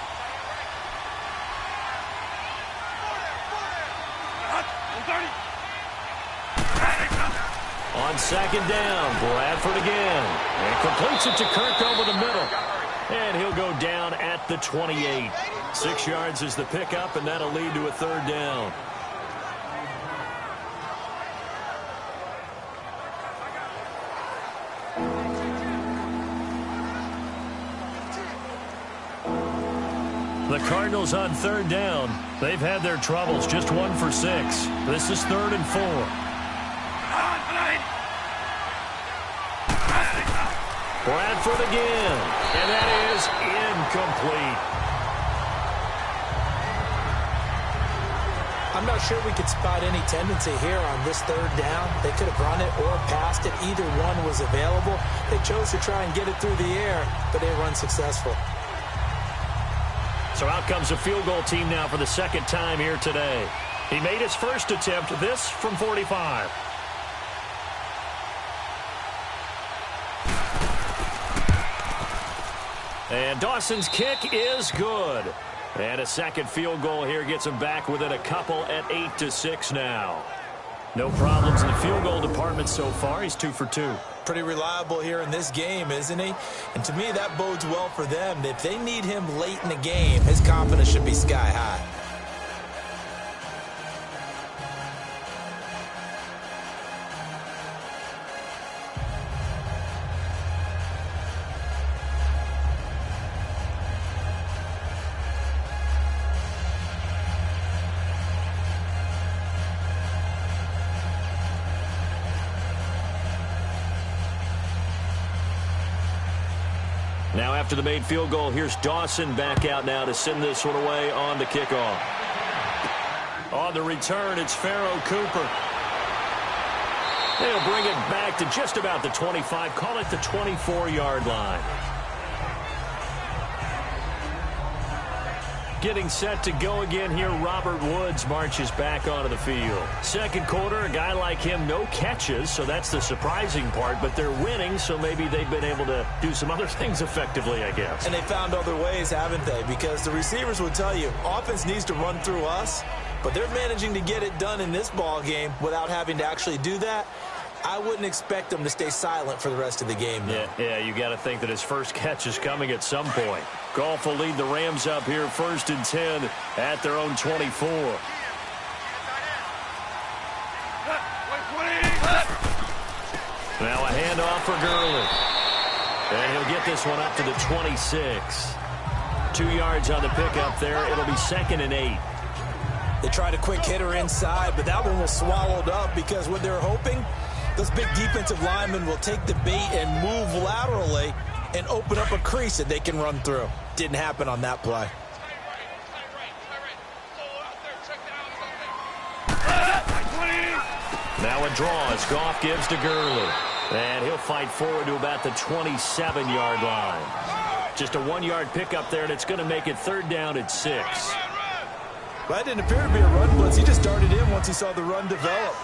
S3: On 2nd down, Bradford again. And completes it to Kirk over the middle. And he'll go down at the 28. 6 yards is the pickup, and that'll lead to a 3rd down. The Cardinals on 3rd down. They've had their troubles, just 1 for 6. This is 3rd and 4. Bradford again, and that is incomplete.
S4: I'm not sure we could spot any tendency here on this 3rd down. They could have run it or passed it. Either one was available. They chose to try and get it through the air, but they were unsuccessful.
S3: So out comes a field goal team now for the 2nd time here today. He made his first attempt, this from 45. And Dawson's kick is good. And a 2nd field goal here gets him back within a couple at 8-6 now. No problems in the field goal department so far. He's 2 for 2.
S4: Pretty reliable here in this game, isn't he? And to me, that bodes well for them. If they need him late in the game, his confidence should be sky high.
S3: Now after the made field goal, here's Dawson back out now to send this one away on the kickoff. On the return, it's Pharaoh Cooper. They'll bring it back to just about the 25, call it the 24-yard line. getting set to go again here. Robert Woods marches back onto the field. Second quarter, a guy like him, no catches, so that's the surprising part. But they're winning, so maybe they've been able to do some other things effectively, I guess.
S4: And they found other ways, haven't they? Because the receivers would tell you, offense needs to run through us, but they're managing to get it done in this ball game without having to actually do that. I wouldn't expect them to stay silent for the rest of the game, though.
S3: Yeah, you got to think that his first catch is coming at some point. Goff will lead the Rams up here 1st and 10 at their own 24. Now a handoff for Gurley. And he'll get this one up to the 26. 2 yards on the pickup there. It'll be 2nd and 8.
S4: They tried a quick hitter inside, but that one was swallowed up because what they're hoping, those big defensive linemen will take the bait and move laterally and open up a crease that they can run through. Didn't happen on that play.
S3: Now a draw as Goff gives to Gurley. And he'll fight forward to about the 27-yard line. Just a 1-yard pickup there, and it's going to make it 3rd down at 6.
S4: That didn't appear to be a run blitz. He just darted in once he saw the run develop.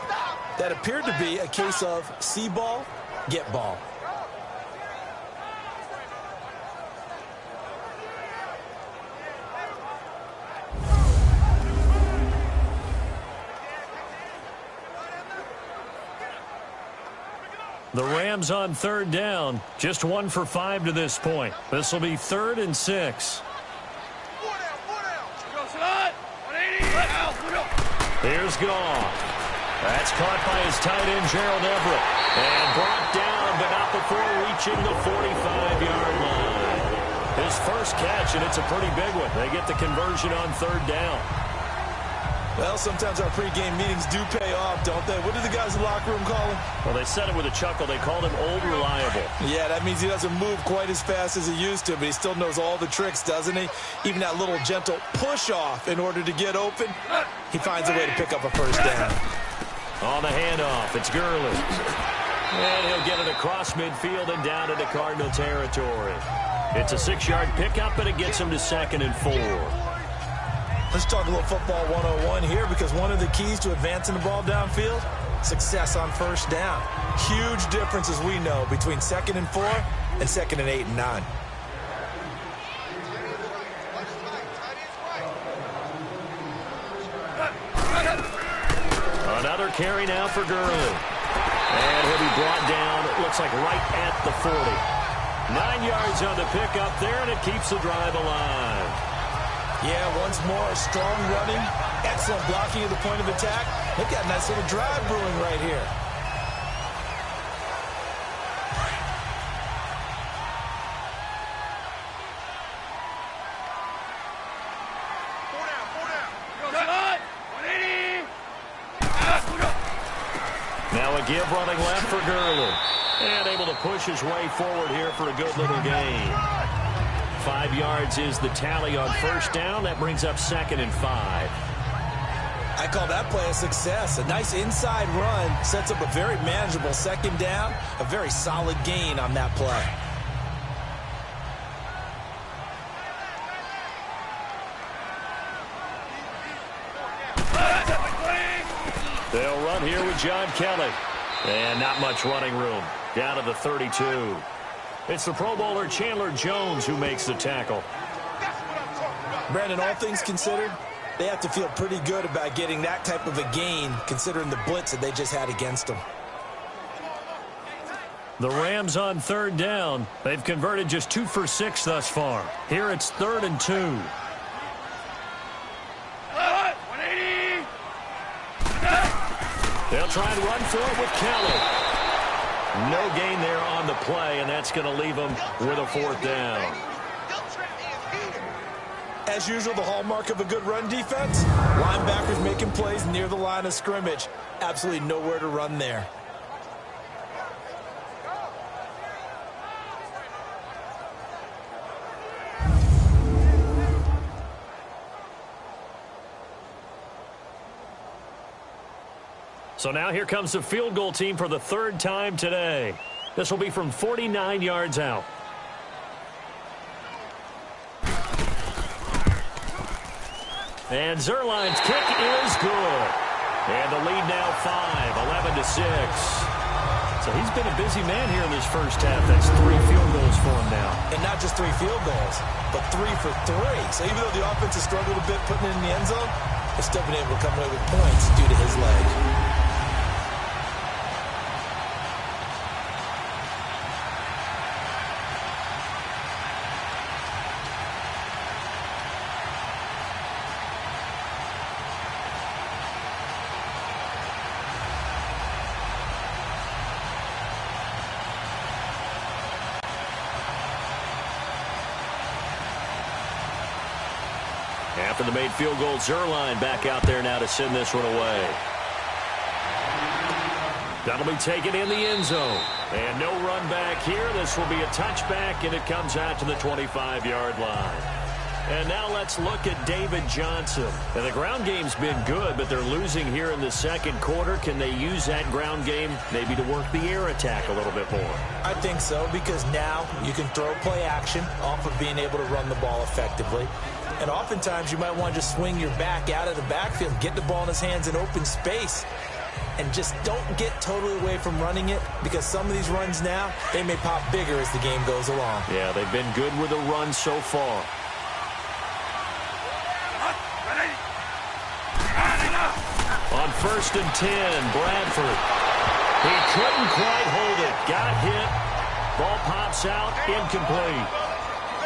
S4: That appeared to be a case of see ball, get ball.
S3: The Rams on 3rd down. Just 1 for 5 to this point. This will be 3rd and 6. Here's Goff. That's caught by his tight end, Gerald Everett. And brought down, but not before reaching the 45-yard line. His first catch, and it's a pretty big one. They get the conversion on 3rd down.
S4: Well, sometimes our pregame meetings do pay off, don't they? What do the guys in the locker room call him?
S3: Well, they said it with a chuckle. They called him Old Reliable.
S4: Yeah, that means he doesn't move quite as fast as he used to, but he still knows all the tricks, doesn't he? Even that little gentle push-off in order to get open, he finds a way to pick up a 1st down.
S3: On the handoff, it's Gurley. And he'll get it across midfield and down into Cardinal territory. It's a 6-yard pickup, but it gets him to 2nd and 4.
S4: Let's talk a little football 101 here, because one of the keys to advancing the ball downfield, success on 1st down. Huge difference, as we know, between 2nd and 4 and 2nd and 8 and 9.
S3: Another carry now for Gurley. And he'll be brought down, it looks like right at the 40. 9 yards on the pickup there, and it keeps the drive alive.
S4: Yeah, once more, strong running, excellent blocking at the point of attack. They've got a nice little drive brewing right here.
S3: Now a give running left for Gurley. And able to push his way forward here for a good little gain. 5 yards is the tally on 1st down. That brings up 2nd and 5.
S4: I call that play a success. A nice inside run sets up a very manageable 2nd down. A very solid gain on that play.
S3: They'll run here with John Kelly. And not much running room. Down to the 32. It's the Pro Bowler Chandler Jones who makes the tackle.
S4: Brandon, all things considered, they have to feel pretty good about getting that type of a gain, considering the blitz that they just had against them.
S3: The Rams on 3rd down. They've converted just 2 for 6 thus far. Here it's 3rd and 2. They'll try and run for it with Kelly. No gain there on the play, and that's going to leave them with a 4th down.
S4: As usual, the hallmark of a good run defense, linebackers making plays near the line of scrimmage. Absolutely nowhere to run there.
S3: So now here comes the field goal team for the 3rd time today. This will be from 49 yards out. And Zuerlein's kick is good. And the lead now 5, 11-6. So he's been a busy man here in this first half. That's 3 field goals for him now.
S4: And not just 3 field goals, but 3 for 3. So even though the offense has struggled a bit putting it in the end zone, they've still been able to come away with points due to his leg.
S3: After the made field goal, Zuerlein back out there now to send this one away. That'll be taken in the end zone. And no run back here. This will be a touchback, and it comes out to the 25-yard line. And now let's look at David Johnson. And the ground game's been good, but they're losing here in the second quarter. Can they use that ground game maybe to work the air attack a little bit more?
S4: I think so, because now you can throw play action off of being able to run the ball effectively. And oftentimes you might want to just swing your back out of the backfield, get the ball in his hands in open space, and just don't get totally away from running it, because some of these runs now, they may pop bigger as the game goes along.
S3: Yeah, they've been good with the run so far. On 1st and 10, Bradford. He couldn't quite hold it. Got hit. Ball pops out. Incomplete.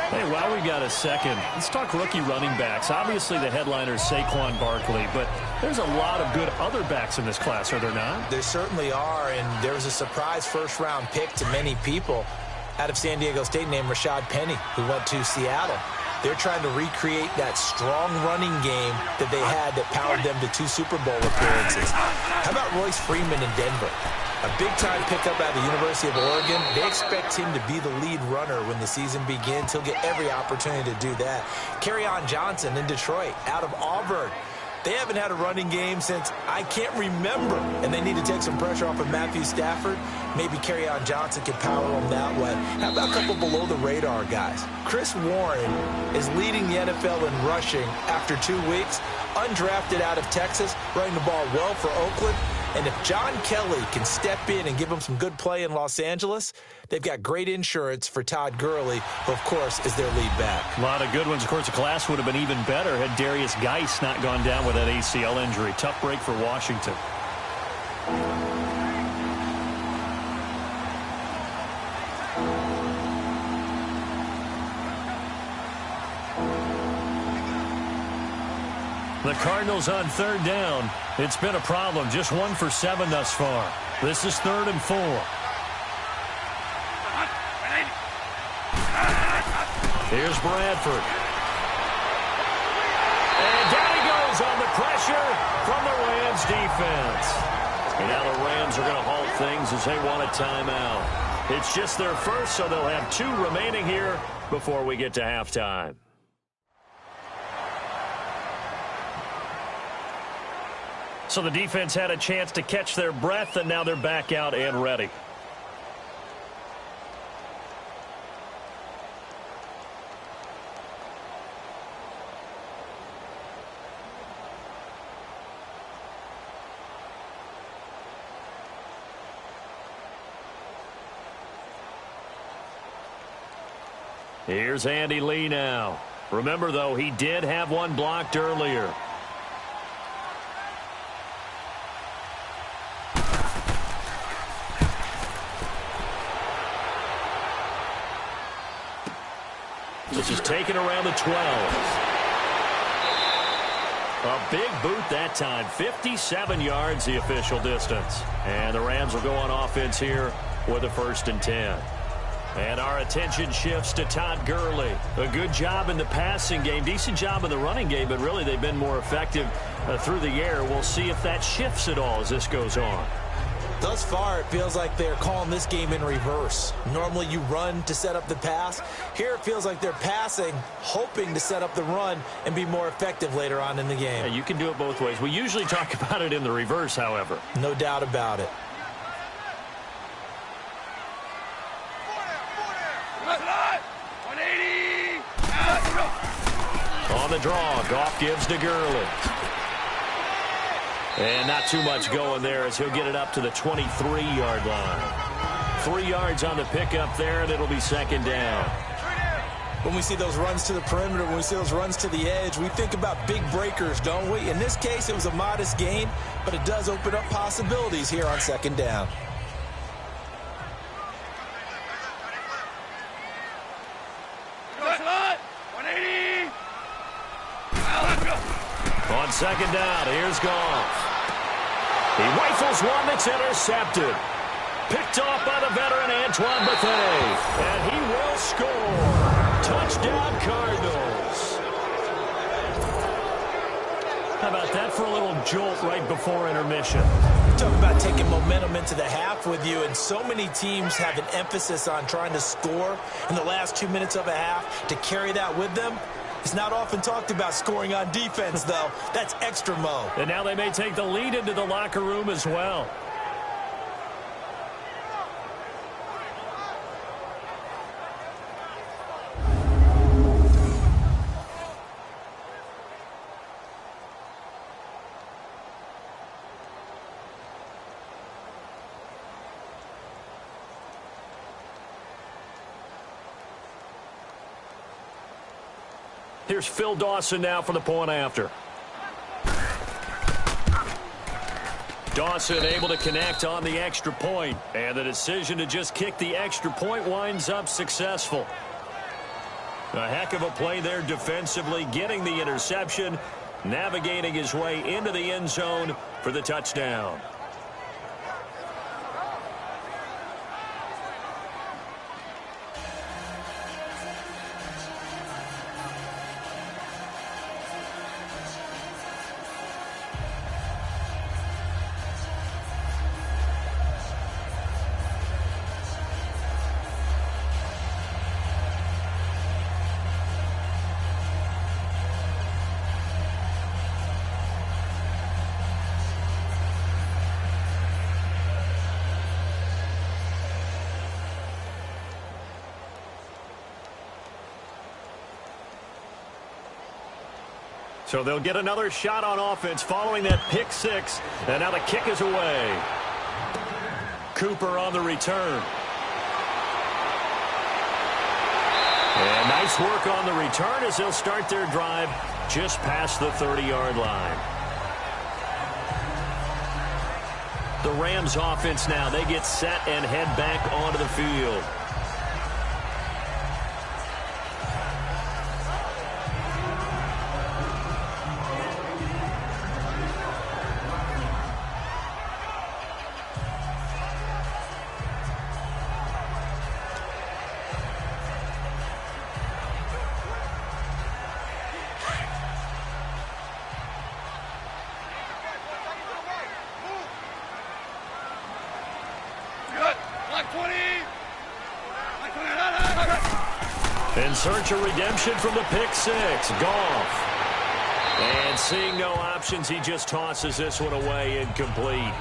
S3: Hey, while we've got a second, let's talk rookie running backs. Obviously, the headliner is Saquon Barkley, but there's a lot of good other backs in this class, are there not?
S4: There certainly are, and there was a surprise first-round pick to many people out of San Diego State named Rashad Penny, who went to Seattle. They're trying to recreate that strong running game that they had that powered them to 2 Super Bowl appearances. How about Royce Freeman in Denver? A big-time pickup out of the University of Oregon. They expect him to be the lead runner when the season begins. He'll get every opportunity to do that. Kerryon Johnson in Detroit, out of Auburn. They haven't had a running game since I can't remember, and they need to take some pressure off of Matthew Stafford. Maybe Kerryon Johnson can power them that way. How about a couple below-the-radar guys? Chris Warren is leading the NFL in rushing after 2 weeks, undrafted out of Texas, running the ball well for Oakland. And if John Kelly can step in and give them some good play in Los Angeles, they've got great insurance for Todd Gurley, who, of course, is their lead back.
S3: A lot of good ones. Of course, the class would have been even better had Darius Geis not gone down with that ACL injury. Tough break for Washington. The Cardinals on 3rd down. It's been a problem. Just 1 for 7 thus far. This is 3rd and 4. Here's Bradford. And down he goes on the pressure from the Rams defense. And now the Rams are going to halt things as they want a timeout. It's just their first, so they'll have 2 remaining here before we get to halftime. So the defense had a chance to catch their breath, and now they're back out and ready. Here's Andy Lee now. Remember, though, he did have one blocked earlier. This is taken around the 12. A big boot that time. 57 yards, the official distance. And the Rams will go on offense here with a 1st and 10. And our attention shifts to Todd Gurley. A good job in the passing game. Decent job in the running game, but really they've been more effective through the air. We'll see if that shifts at all as this goes on.
S4: Thus far, it feels like they're calling this game in reverse. Normally you run to set up the pass. Here it feels like they're passing, hoping to set up the run and be more effective later on in the game.
S3: Yeah, you can do it both ways. We usually talk about it in the reverse, however.
S4: No doubt about it.
S3: On the draw, Goff gives to Gurley. And not too much going there as he'll get it up to the 23-yard line. 3 yards on the pickup there, and it'll be second down.
S4: When we see those runs to the perimeter, when we see those runs to the edge, we think about big breakers, don't we? In this case, it was a modest gain, but it does open up possibilities here on second down.
S3: On second down, here's Goff. He rifles one that's intercepted. Picked off by the veteran Antoine Bethea. And he will score. Touchdown, Cardinals. How about that for a little jolt right before intermission?
S4: Talk about taking momentum into the half with you, and so many teams have an emphasis on trying to score in the last 2 minutes of a half to carry that with them. It's not often talked about scoring on defense, though. That's extra mode.
S3: And now they may take the lead into the locker room as well. Here's Phil Dawson now for the point after. Dawson able to connect on the extra point, and the decision to just kick the extra point winds up successful. A heck of a play there defensively, getting the interception, navigating his way into the end zone for the touchdown. So they'll get another shot on offense following that pick six. And now the kick is away. Cooper on the return. And nice work on the return as they'll start their drive just past the 30-yard line. The Rams offense now, they get set and head back onto the field. In search of redemption from the pick six. Goff. And seeing no options, he just tosses this one away incomplete.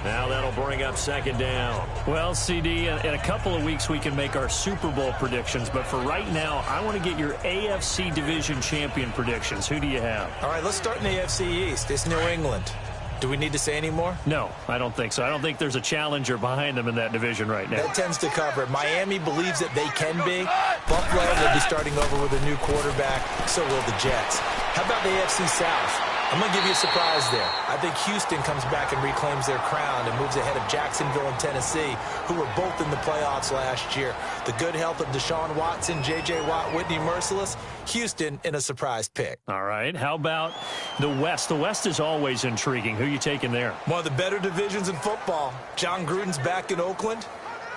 S3: Now that'll bring up second down.
S8: Well, CD, in a couple of weeks we can make our Super Bowl predictions, but for right now, I want to get your AFC Division Champion predictions. Who do you have?
S4: All right, let's start in the AFC East. It's New England. Do we need to say any more?
S8: No, I don't think so. I don't think there's a challenger behind them in that division right now.
S4: That tends to cover it. Miami believes that they can be. Buffalo will be starting over with a new quarterback. So will the Jets. How about the AFC South? I'm going to give you a surprise there. I think Houston comes back and reclaims their crown and moves ahead of Jacksonville and Tennessee, who were both in the playoffs last year. The good health of Deshaun Watson, J.J. Watt, Whitney Merciless. Houston in a surprise pick.
S8: All right. How about the West? The West is always intriguing. Who are you taking there?
S4: One of the better divisions in football. John Gruden's back in Oakland.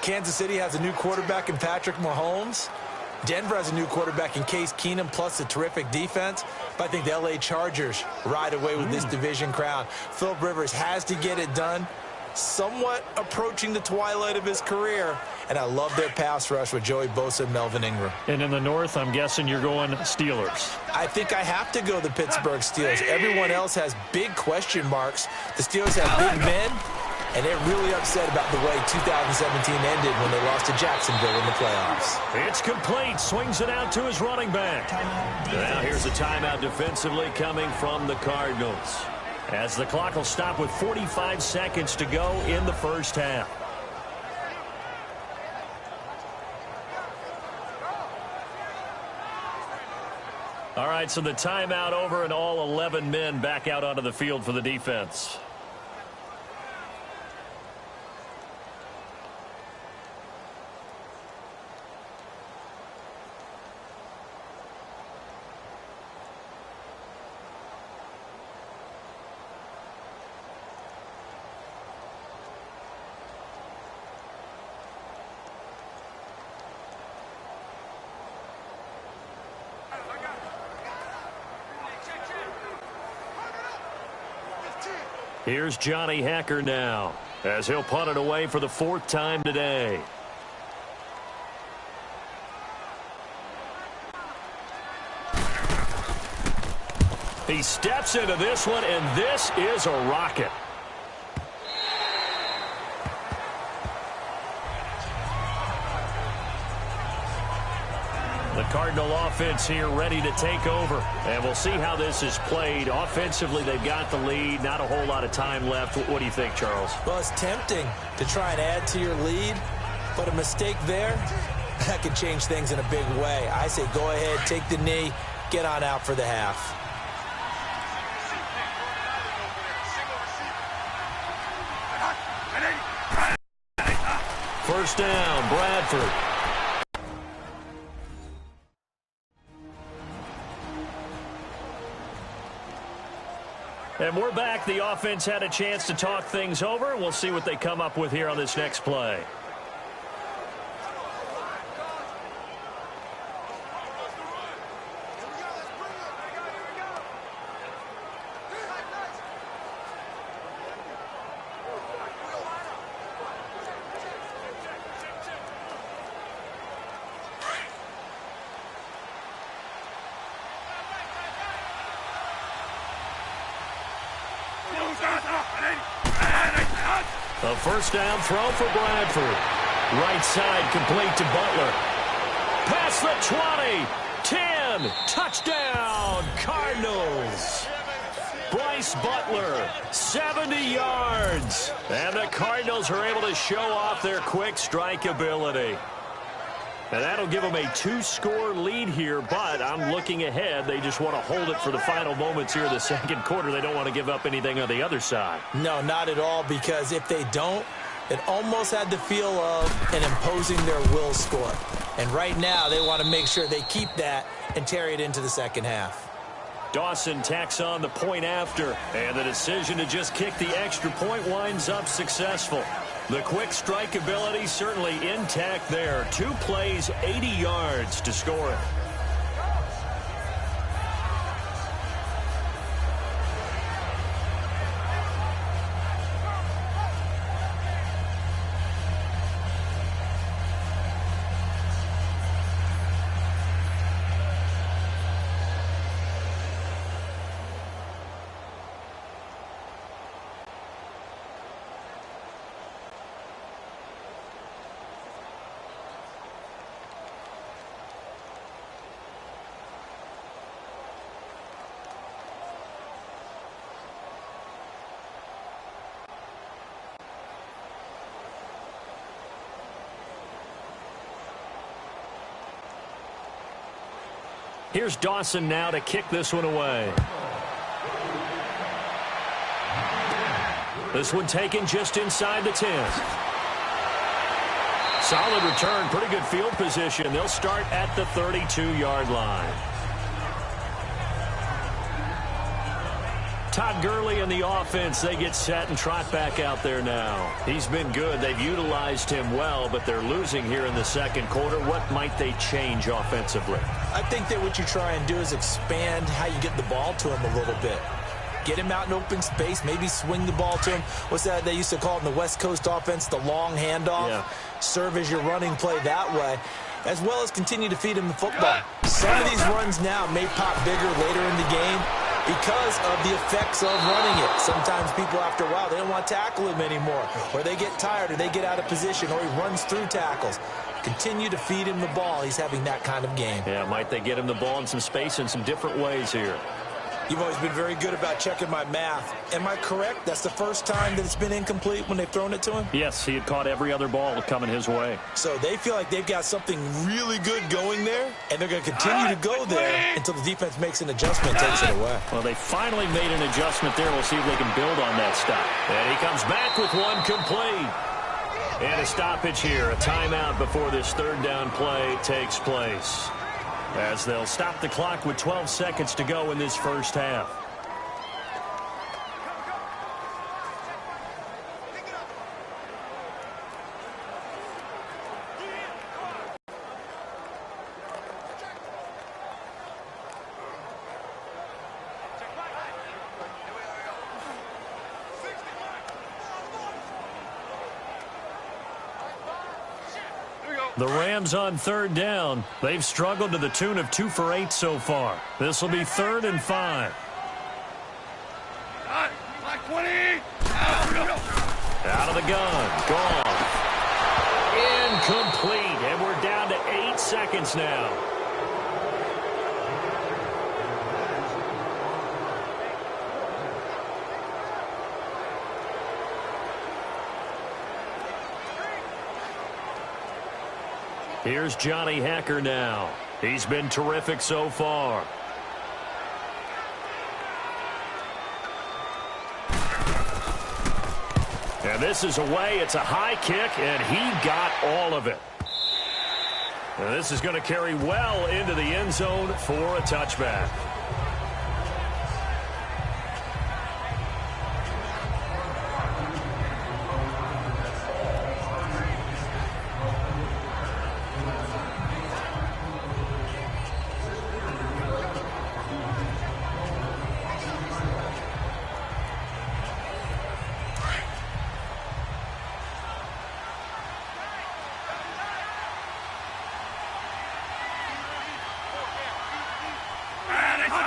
S4: Kansas City has a new quarterback in Patrick Mahomes. Denver has a new quarterback in Case Keenum, plus a terrific defense. But I think the L.A. Chargers ride away with this division crown. Philip Rivers has to get it done. Somewhat approaching the twilight of his career. And I love their pass rush with Joey Bosa and Melvin Ingram.
S8: And in the North, I'm guessing you're going Steelers.
S4: I think I have to go the Pittsburgh Steelers. Everyone else has big question marks. The Steelers have big men. and they're really upset about the way 2017 ended when they lost to Jacksonville in the playoffs.
S3: It's complete. Swings it out to his running back. Now here's a timeout defensively coming from the Cardinals, as the clock will stop with 45 seconds to go in the first half. All right, so the timeout over and all 11 men back out onto the field for the defense. Here's Johnny Hacker now, as he'll punt it away for the 4th time today. He steps into this one, and this is a rocket. The Cardinal offense here ready to take over, and we'll see how this is played. Offensively, they've got the lead. Not a whole lot of time left. What do you think, Charles?
S4: Well, it's tempting to try and add to your lead, but a mistake there, that could change things in a big way. I say go ahead, take the knee, get on out for the half.
S3: First down, Bradford. And we're back. The offense had a chance to talk things over. We'll see what they come up with here on this next play. A first down throw for Bradford. Right side complete to Butler. Past the 20. 10. Touchdown, Cardinals. Bryce Butler, 70 yards. And the Cardinals are able to show off their quick strike ability. And that'll give them a 2-score lead here, but I'm looking ahead. They just want to hold it for the final moments here in the second quarter. They don't want to give up anything on the other side.
S4: No, not at all, because if they don't, it almost had the feel of an imposing their will score. And right now, they want to make sure they keep that and carry it into the second half.
S3: Dawson tacks on the point after, and the decision to just kick the extra point winds up successful. The quick strike ability certainly intact there. 2 plays, 80 yards to score it. Here's Dawson now to kick this one away. This one taken just inside the 10. Solid return, pretty good field position. They'll start at the 32-yard line. Todd Gurley and the offense, they get set and trot back out there now. He's been good. They've utilized him well, but they're losing here in the second quarter. What might they change offensively?
S4: I think that what you try and do is expand how you get the ball to him a little bit. Get him out in open space, maybe swing the ball to him. What's that they used to call it in the West Coast offense, the long handoff? Yeah. Serve as your running play that way, as well as continue to feed him the football. Some of these runs now may pop bigger later in the game because of the effects of running it. Sometimes people, after a while, they don't want to tackle him anymore, or they get tired, or they get out of position, or he runs through tackles. Continue to feed him the ball. He's having that kind of game.
S3: Yeah, might they get him the ball in some space in some different ways here.
S4: You've always been very good about checking my math. Am I correct? That's the first time that it's been incomplete when they've thrown it to him?
S3: Yes, he had caught every other ball coming his way.
S4: So they feel like they've got something really good going there, and they're going to continue to go there until the defense makes an adjustment and takes it away.
S3: Well, they finally made an adjustment there. We'll see if they can build on that stop. And he comes back with one complete. And a stoppage here, a timeout before this third down play takes place, as they'll stop the clock with 12 seconds to go in this first half. The Rams on third down. They've struggled to the tune of 2 for 8 so far. This will be 3rd and 5. Out of the gun. Gone. Incomplete. And we're down to 8 seconds now. Here's Johnny Hacker now. He's been terrific so far. And this is away. It's a high kick, and he got all of it. And this is going to carry well into the end zone for a touchback.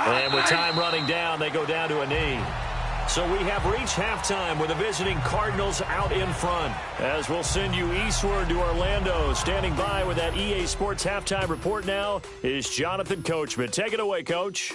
S3: And with time running down, they go down to a knee. So we have reached halftime with the visiting Cardinals out in front. As we'll send you eastward to Orlando. Standing by with that EA Sports halftime report now is Jonathan Coachman. Take it away, Coach.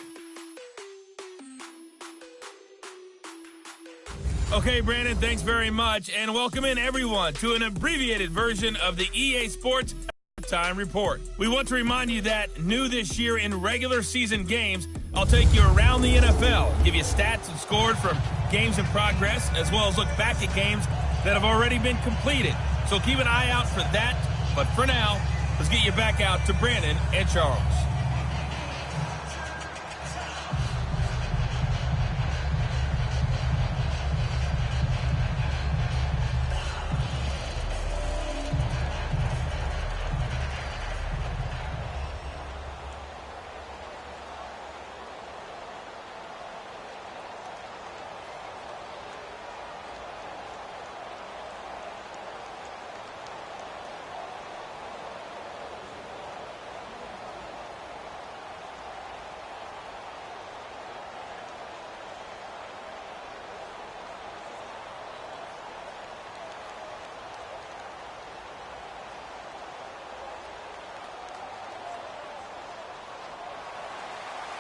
S2: Okay, Brandon, thanks very much. And welcome in, everyone, to an abbreviated version of the EA Sports halftime report. We want to remind you that new this year in regular season games, I'll take you around the NFL, give you stats and scores from games in progress, as well as look back at games that have already been completed. So keep an eye out for that. But for now, let's get you back out to Brandon and Charles.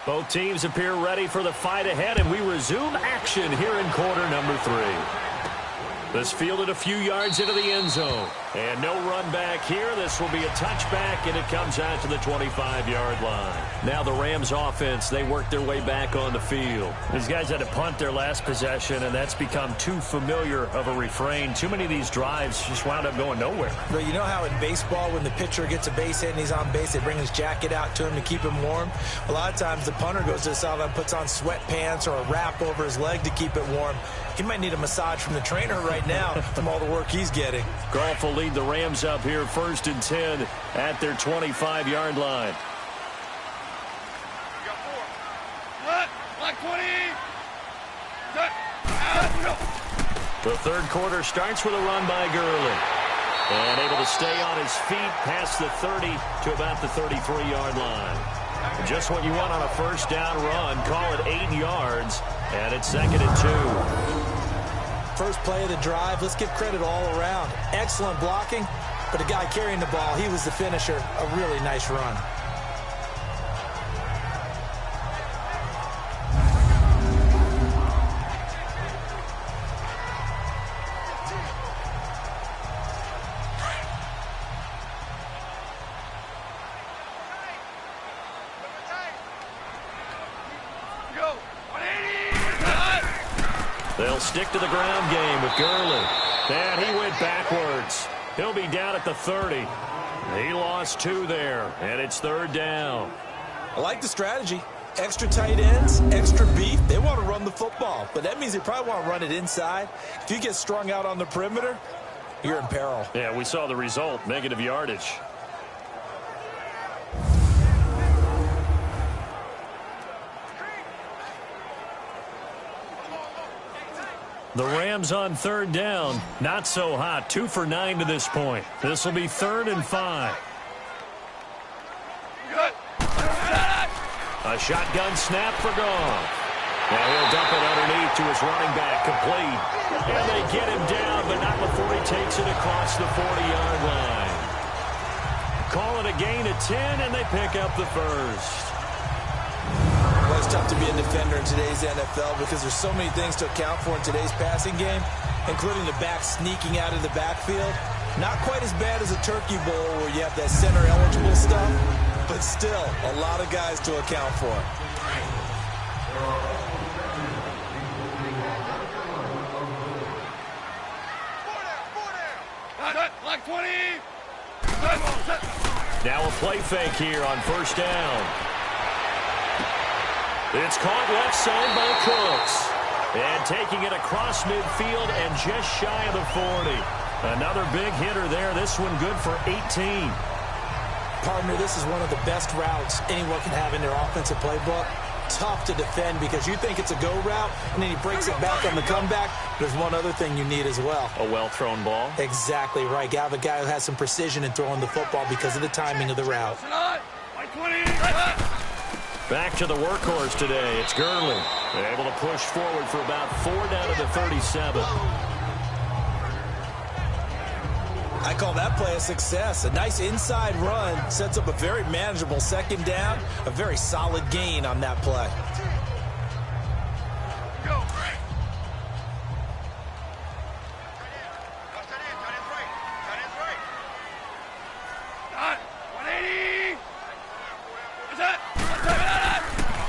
S3: Both teams appear ready for the fight ahead, and we resume action here in quarter number 3. This fielded a few yards into the end zone. And no run back here. This will be a touchback, and it comes out to the 25-yard line. Now the Rams offense, they work their way back on the field. These guys had to punt their last possession, and that's become too familiar of a refrain. Too many of these drives just wound up going nowhere.
S4: But you know how in baseball, when the pitcher gets a base hit and he's on base, they bring his jacket out to him to keep him warm? A lot of times the punter goes to the sideline, puts on sweatpants or a wrap over his leg to keep it warm. He might need a massage from the trainer right now from all the work he's getting.
S3: Goff will lead the Rams up here 1st and 10 at their 25-yard line. The third quarter starts with a run by Gurley. And able to stay on his feet past the 30 to about the 33-yard line. Just what you want on a first down run. Call it 8 yards, and it's 2nd and 2.
S4: First play of the drive, let's give credit all around. Excellent blocking, but the guy carrying the ball, he was the finisher. A really nice run.
S3: They'll stick to the ground game with Gurley. And he went backwards. He'll be down at the 30. He lost 2 there, and it's 3rd down.
S4: I like the strategy. Extra tight ends, extra beef. They want to run the football, but that means they probably want to run it inside. If you get strung out on the perimeter, you're in peril.
S3: Yeah, we saw the result, negative yardage. The Rams on 3rd down. Not so hot. 2 for 9 to this point. This will be 3rd and 5. A shotgun snap for Goff. Now he'll dump it underneath to his running back. Complete. And they get him down, but not before he takes it across the 40-yard line. Call it a gain of 10, and they pick up the first.
S4: Well, it's tough to be a defender in today's NFL because there's so many things to account for in today's passing game, including the back sneaking out of the backfield. Not quite as bad as a Turkey Bowl where you have that center-eligible stuff, but still a lot of guys to account for.
S5: Like 20.
S3: Now a play fake here on 1st down. It's caught left side by Cooks. And taking it across midfield and just shy of the 40. Another big hitter there. This one good for 18.
S4: Partner, this is one of the best routes anyone can have in their offensive playbook. Tough to defend because you think it's a go route, and then he breaks it back on the comeback. There's one other thing you need as well.
S3: A well-thrown ball.
S4: Exactly right. You have a guy who has some precision in throwing the football because of the timing of the route.
S3: Back to the workhorse today. It's Gurley. They're able to push forward for about 4 down to the 37.
S4: I call that play a success. A nice inside run sets up a very manageable 2nd down. A very solid gain on that play.
S5: Go.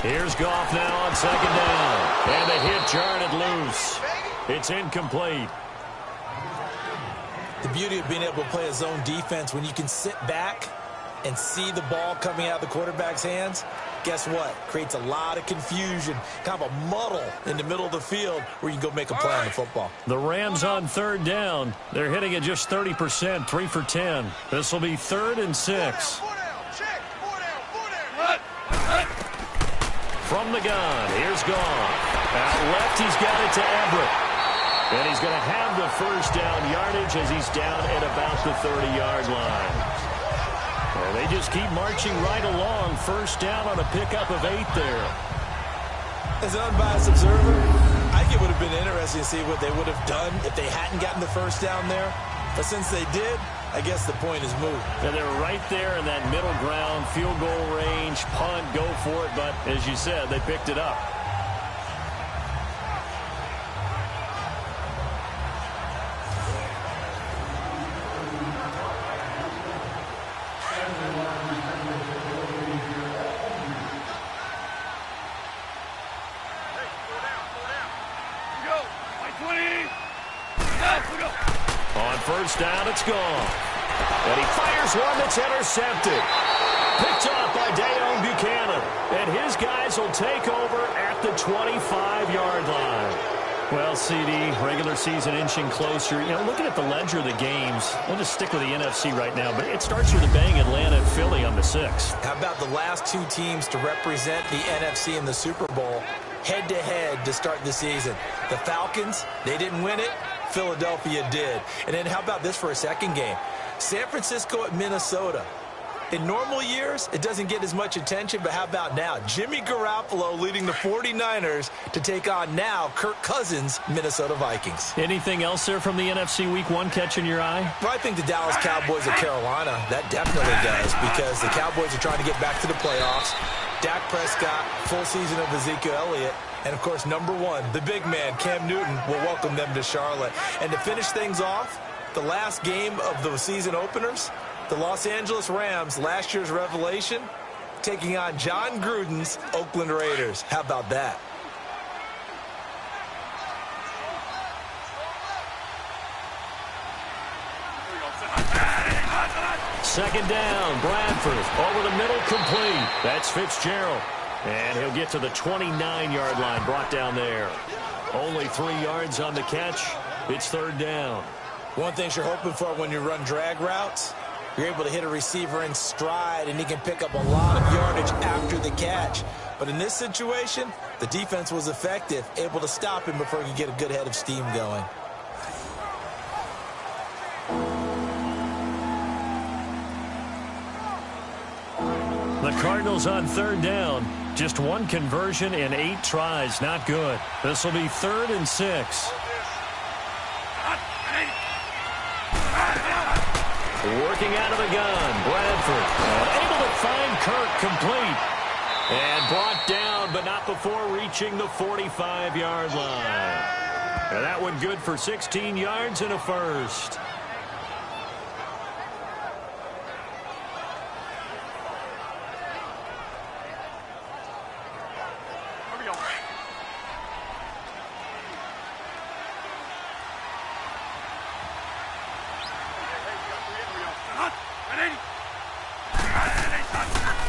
S3: Here's Goff now on 2nd down. And the hit jarred it loose. It's incomplete.
S4: The beauty of being able to play a zone defense when you can sit back and see the ball coming out of the quarterback's hands, guess what? Creates a lot of confusion, kind of a muddle in the middle of the field where you can go make a play on the football.
S3: The Rams on 3rd down. They're hitting at just 30%, 3 for 10. This will be 3rd and 6. From the gun, here's Goff. Out left, he's got it to Everett. And he's going to have the first down yardage as he's down at about the 30-yard line. And they just keep marching right along. First down on a pickup of 8 there.
S4: As an unbiased observer, I think it would have been interesting to see what they would have done if they hadn't gotten the first down there. But since they did, I guess the point is moot.
S3: And they're right there in that middle ground, field goal range, punt, go for it. But as you said, they picked it up. On first down, it's gone. And he fires one that's intercepted. Picked off by Dayon Buchanan. And his guys will take over at the 25-yard line. Well, CD, regular season inching closer. You know, looking at the ledger of the games, we'll just stick with the NFC right now, but it starts with a bang, Atlanta and Philly on the 6th.
S4: How about the last 2 teams to represent the NFC in the Super Bowl head-to-head to start the season? The Falcons, they didn't win it. Philadelphia did. And then how about this for a second game? San Francisco at Minnesota. In normal years, it doesn't get as much attention, but how about now? Jimmy Garoppolo leading the 49ers to take on now Kirk Cousins' Minnesota Vikings.
S8: Anything else there from the NFC Week 1 catching your eye?
S4: Well, I think the Dallas Cowboys at Carolina, that definitely does, because the Cowboys are trying to get back to the playoffs. Dak Prescott, full season of Ezekiel Elliott, and, of course, number one, the big man, Cam Newton, will welcome them to Charlotte. And to finish things off, the last game of the season openers, the Los Angeles Rams, last year's revelation, taking on John Gruden's Oakland Raiders. How about that?
S3: Second down, Bradford over the middle, complete. That's Fitzgerald. And he'll get to the 29-yard line, brought down there. Only 3 yards on the catch. It's third down.
S4: One thing you're hoping for when you run drag routes, you're able to hit a receiver in stride, and he can pick up a lot of yardage after the catch. But in this situation, the defense was effective, able to stop him before he could get a good head of steam going.
S3: The Cardinals on third down. Just 1 conversion in 8 tries. Not good. This will be 3rd and 6. Working out of the gun, Bradford. Able to find Kirk, complete. And brought down, but not before reaching the 45-yard line. And that one good for 16 yards and a first.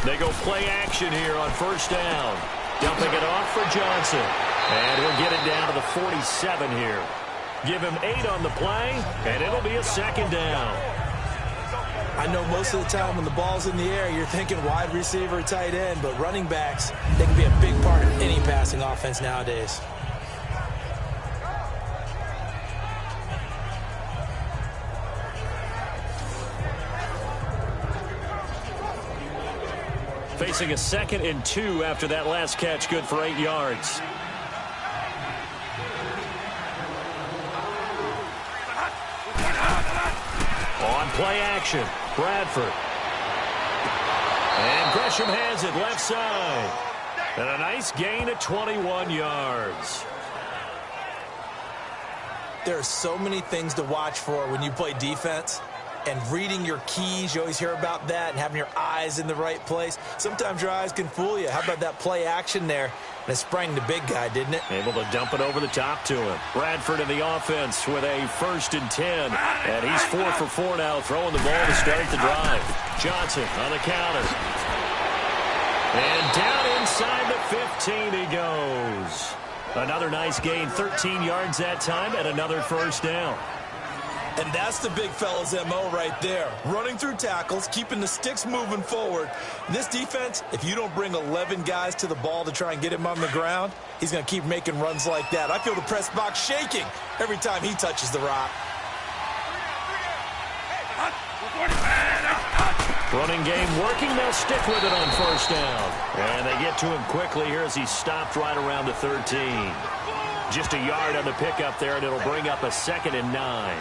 S3: They go play action here on first down. Dumping it off for Johnson. And he'll get it down to the 47 here. Give him 8 on the play, and it'll be a second down.
S4: I know most of the time when the ball's in the air, you're thinking wide receiver, tight end, but running backs, they can be a big part of any passing offense nowadays.
S3: Facing a 2nd and 2 after that last catch, good for 8 yards. On play action, Bradford. And Gresham has it left side. And a nice gain at 21 yards.
S4: There are so many things to watch for when you play defense. And reading your keys, you always hear about that, and having your eyes in the right place. Sometimes your eyes can fool you. How about that play action there? And it sprang the big guy, didn't it?
S3: Able to dump it over the top to him. Bradford in the offense with a 1st and 10. And he's 4 for 4 now, throwing the ball to start the drive. Johnson on the counter. And down inside the 15 he goes. Another nice gain, 13 yards that time, and another first down.
S4: And that's the big fella's MO right there. Running through tackles, keeping the sticks moving forward. This defense, if you don't bring 11 guys to the ball to try and get him on the ground, he's going to keep making runs like that. I feel the press box shaking every time he touches the rock.
S3: Running game working. They'll stick with it on first down. And they get to him quickly here as he stopped right around the 13. Just a yard on the pickup there, and it'll bring up a 2nd and 9.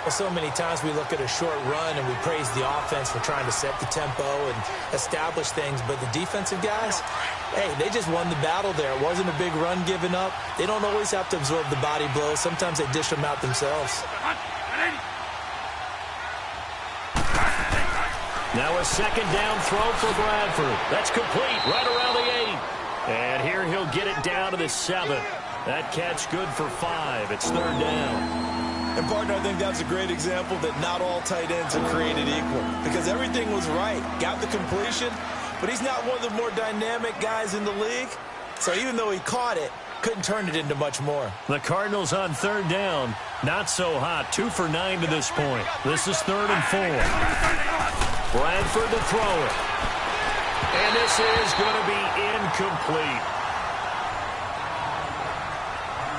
S4: Well, so many times we look at a short run and we praise the offense for trying to set the tempo and establish things, but the defensive guys, hey, they just won the battle there. It wasn't a big run given up. They don't always have to absorb the body blows. Sometimes they dish them out themselves.
S3: Now a 2nd down throw for Bradford. That's complete right around the 8. And here he'll get it down to the 7. That catch good for 5. It's 3rd down.
S4: And, partner, I think that's a great example that not all tight ends are created equal, because everything was right. Got the completion, but he's not one of the more dynamic guys in the league. So even though he caught it, couldn't turn it into much more.
S3: The Cardinals on 3rd down. Not so hot. 2 for 9 to this point. This is 3rd and 4. Bradford to throw it. And this is going to be incomplete.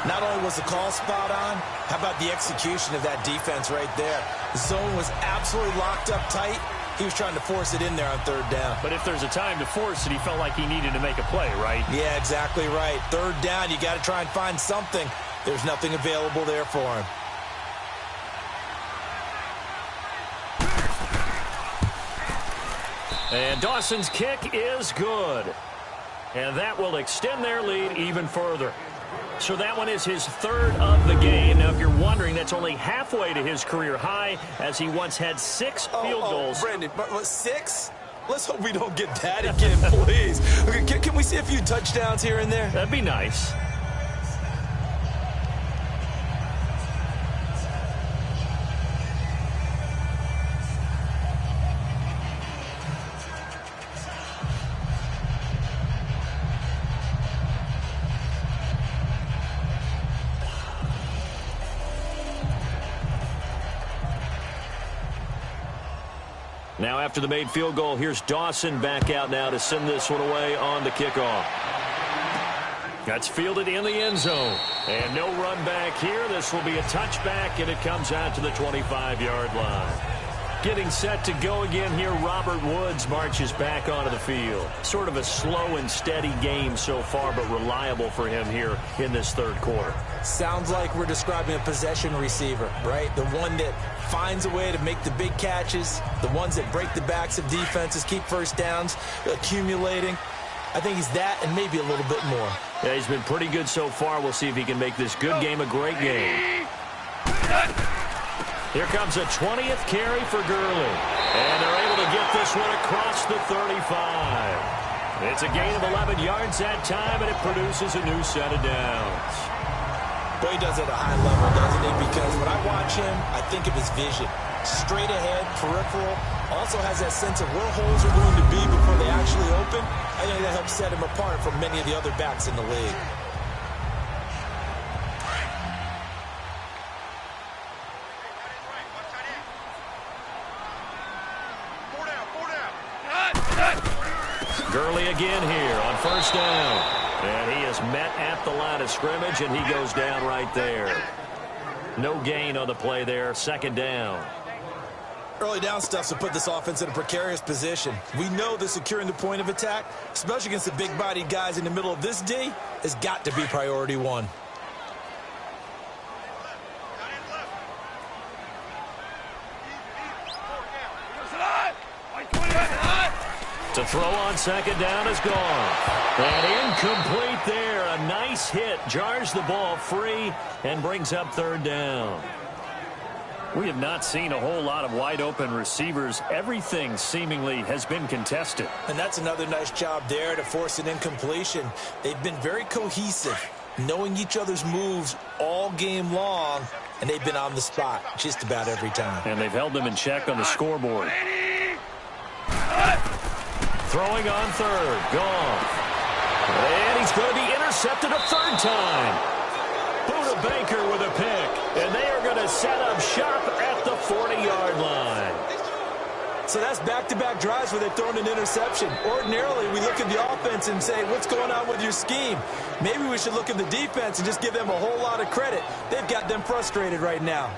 S4: Not only was the call spot on, how about the execution of that defense right there? The zone was absolutely locked up tight. He was trying to force it in there on third down.
S8: But if there's a time to force it, he felt like he needed to make a play, right?
S4: Yeah, exactly right. Third down, you got to try and find something. There's nothing available there for him.
S8: And Dawson's kick is good. And that will extend their lead even further. So that one is his third of the game. Now, if you're wondering, that's only halfway to his career high, as he once had 6 field goals.
S4: Brandon, 6? Let's hope we don't get that again, please. Okay, can we see a few touchdowns here and there?
S8: That'd be nice. Now after the made field goal, here's Dawson back out now to send this one away on the kickoff. That's fielded in the end zone. And no run back here. This will be a touchback, and it comes out to the 25-yard line. Getting set to go again here, Robert Woods marches back onto the field. Sort of a slow and steady game so far, but reliable for him here in this third quarter.
S4: Sounds like we're describing a possession receiver, right? The one that finds a way to make the big catches, the ones that break the backs of defenses, keep first downs, accumulating. I think he's that and maybe a little bit more.
S8: Yeah, he's been pretty good so far. We'll see if he can make this good game a great game. Here comes a 20th carry for Gurley. And they're able to get this one across the 35. It's a gain of 11 yards that time, and it produces a new set of downs.
S4: Boy, he does it at a high level, doesn't he? Because when I watch him, I think of his vision. Straight ahead, peripheral. Also has that sense of where holes are going to be before they actually open. I think that helps set him apart from many of the other backs in the league.
S8: Gurley again here on first down. And he is met at the line of scrimmage, and he goes down right there. No gain on the play there. Second down.
S4: Early down stuff to put this offense in a precarious position. We know that securing the point of attack, especially against the big-bodied guys in the middle of this D, has got to be priority one.
S8: To throw on second down is gone. And incomplete there. A nice hit. Jars the ball free and brings up third down. We have not seen a whole lot of wide-open receivers. Everything seemingly has been contested.
S4: And that's another nice job there to force an incompletion. They've been very cohesive, knowing each other's moves all game long, and they've been on the spot just about every time.
S8: And they've held them in check on the scoreboard. Throwing on third. Gone. And he's going to be intercepted a third time. Buda Baker with a pick. And they are going to set up shop at the 40-yard line.
S4: So that's back-to-back drives where they've thrown an interception. Ordinarily, we look at the offense and say, what's going on with your scheme? Maybe we should look at the defense and just give them a whole lot of credit. They've got them frustrated right now.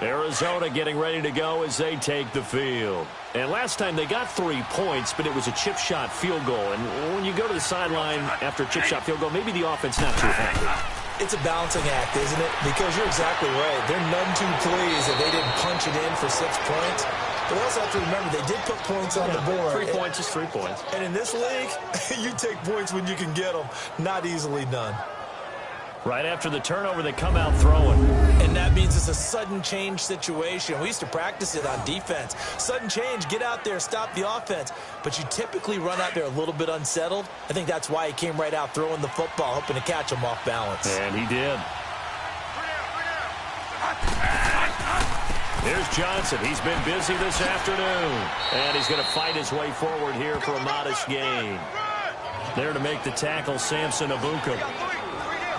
S8: Arizona getting ready to go as they take the field. And last time they got 3 points, but it was a chip shot field goal. And when you go to the sideline after a chip shot field goal, maybe the offense not too happy.
S4: It's a balancing act, isn't it? Because you're exactly right. They're none too pleased that they didn't punch it in for 6 points. But we also have to remember they did put points on the board.
S8: 3 points is 3 points.
S4: And in this league, you take points when you can get them. Not easily done.
S8: Right after the turnover, they come out throwing.
S4: And that means it's a sudden change situation. We used to practice it on defense. Sudden change, get out there, stop the offense. But you typically run out there a little bit unsettled. I think that's why he came right out throwing the football, hoping to catch him off balance.
S8: And he did. Here's Johnson. He's been busy this afternoon. And he's going to fight his way forward here for a modest gain. There to make the tackle, Samson Abuka.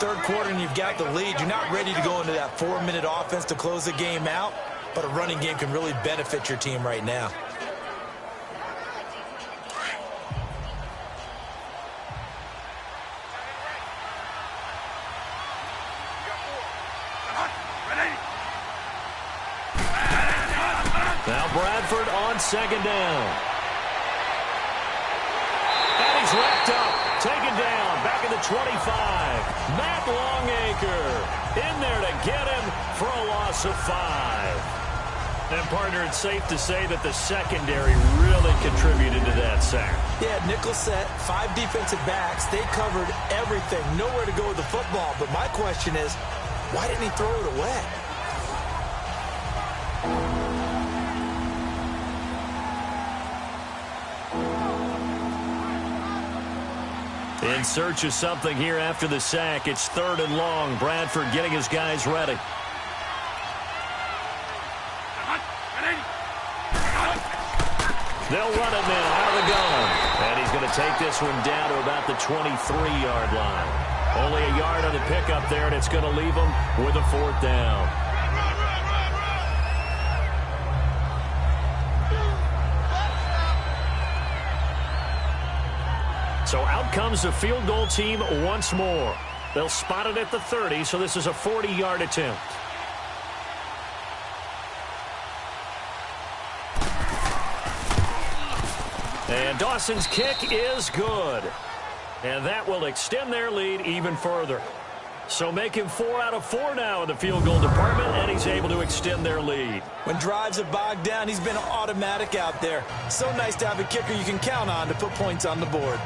S4: Third quarter and you've got the lead. You're not ready to go into that 4-minute offense to close the game out, but a running game can really benefit your team right now.
S8: Now Bradford on second down. And he's wrapped up, taken down, back at the 25. Matt Longacre in there to get him for a loss of 5. And, partner, it's safe to say that the secondary really contributed to that sack.
S4: Yeah, nickel set, 5 defensive backs. They covered everything. Nowhere to go with the football. But my question is, why didn't he throw it away?
S8: In search of something here after the sack. It's 3rd and long. Bradford getting his guys ready. They'll run it now out of the gun. And he's going to take this one down to about the 23-yard line. Only a yard on the pickup there, and it's going to leave him with a 4th down. So out comes the field goal team once more. They'll spot it at the 30, so this is a 40-yard attempt. And Dawson's kick is good. And that will extend their lead even further. So make him 4 out of 4 now in the field goal department, and he's able to extend their lead.
S4: When drives have bogged down, he's been automatic out there. So nice to have a kicker you can count on to put points on the board.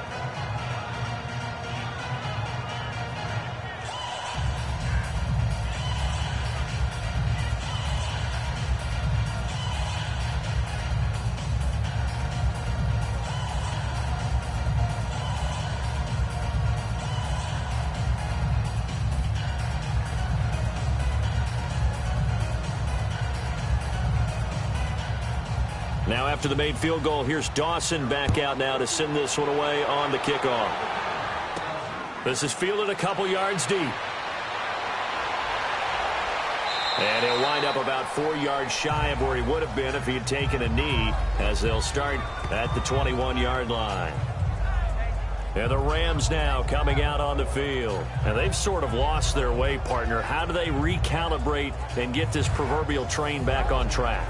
S8: Now after the made field goal, here's Dawson back out now to send this one away on the kickoff. This is fielded a couple yards deep. And he'll wind up about 4 yards shy of where he would have been if he had taken a knee, as they'll start at the 21-yard line. And the Rams now coming out on the field. And they've sort of lost their way, partner. How do they recalibrate and get this proverbial train back on track?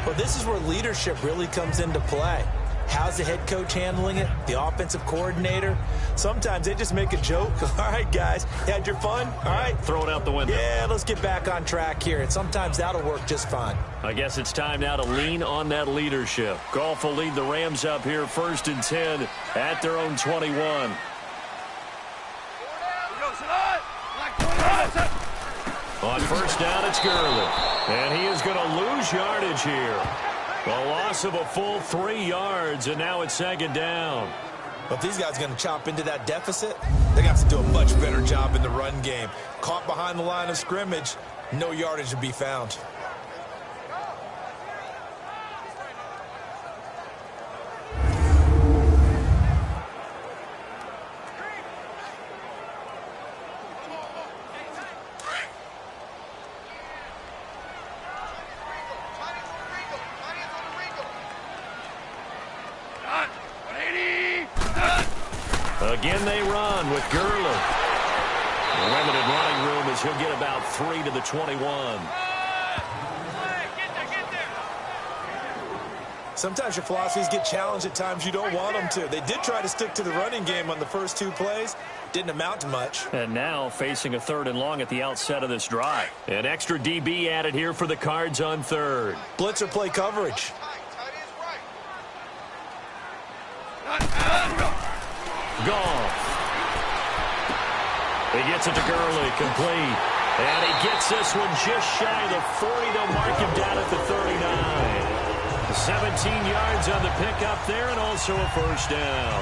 S4: Well, this is where leadership really comes into play. How's the head coach handling it? The offensive coordinator? Sometimes they just make a joke. All right, guys, you had your fun? All right.
S8: Throw it out the window.
S4: Yeah, let's get back on track here. And sometimes that'll work just fine.
S8: I guess it's time now to lean on that leadership. Goff will lead the Rams up here 1st and 10 at their own 21. On 1st down, it's Gurley. And he is going to lose yardage here. A loss of a full 3 yards, and now it's 2nd down.
S4: But if these guys are going to chop into that deficit, they're going to have to do a much better job in the run game. Caught behind the line of scrimmage, no yardage to be found.
S8: Again, they run with Gurley. The limited running room as he'll get about 3 to the 21.
S4: Sometimes your philosophies get challenged at times you don't want them to. They did try to stick to the running game on the first 2 plays. Didn't amount to much.
S8: And now facing a 3rd and long at the outset of this drive. An extra DB added here for the Cards on 3rd.
S4: Blitzer play coverage.
S8: Goff. He gets it to Gurley, complete. And he gets this one just shy of the 40. They'll mark him down at the 39. 17 yards on the pickup there, and also a 1st down.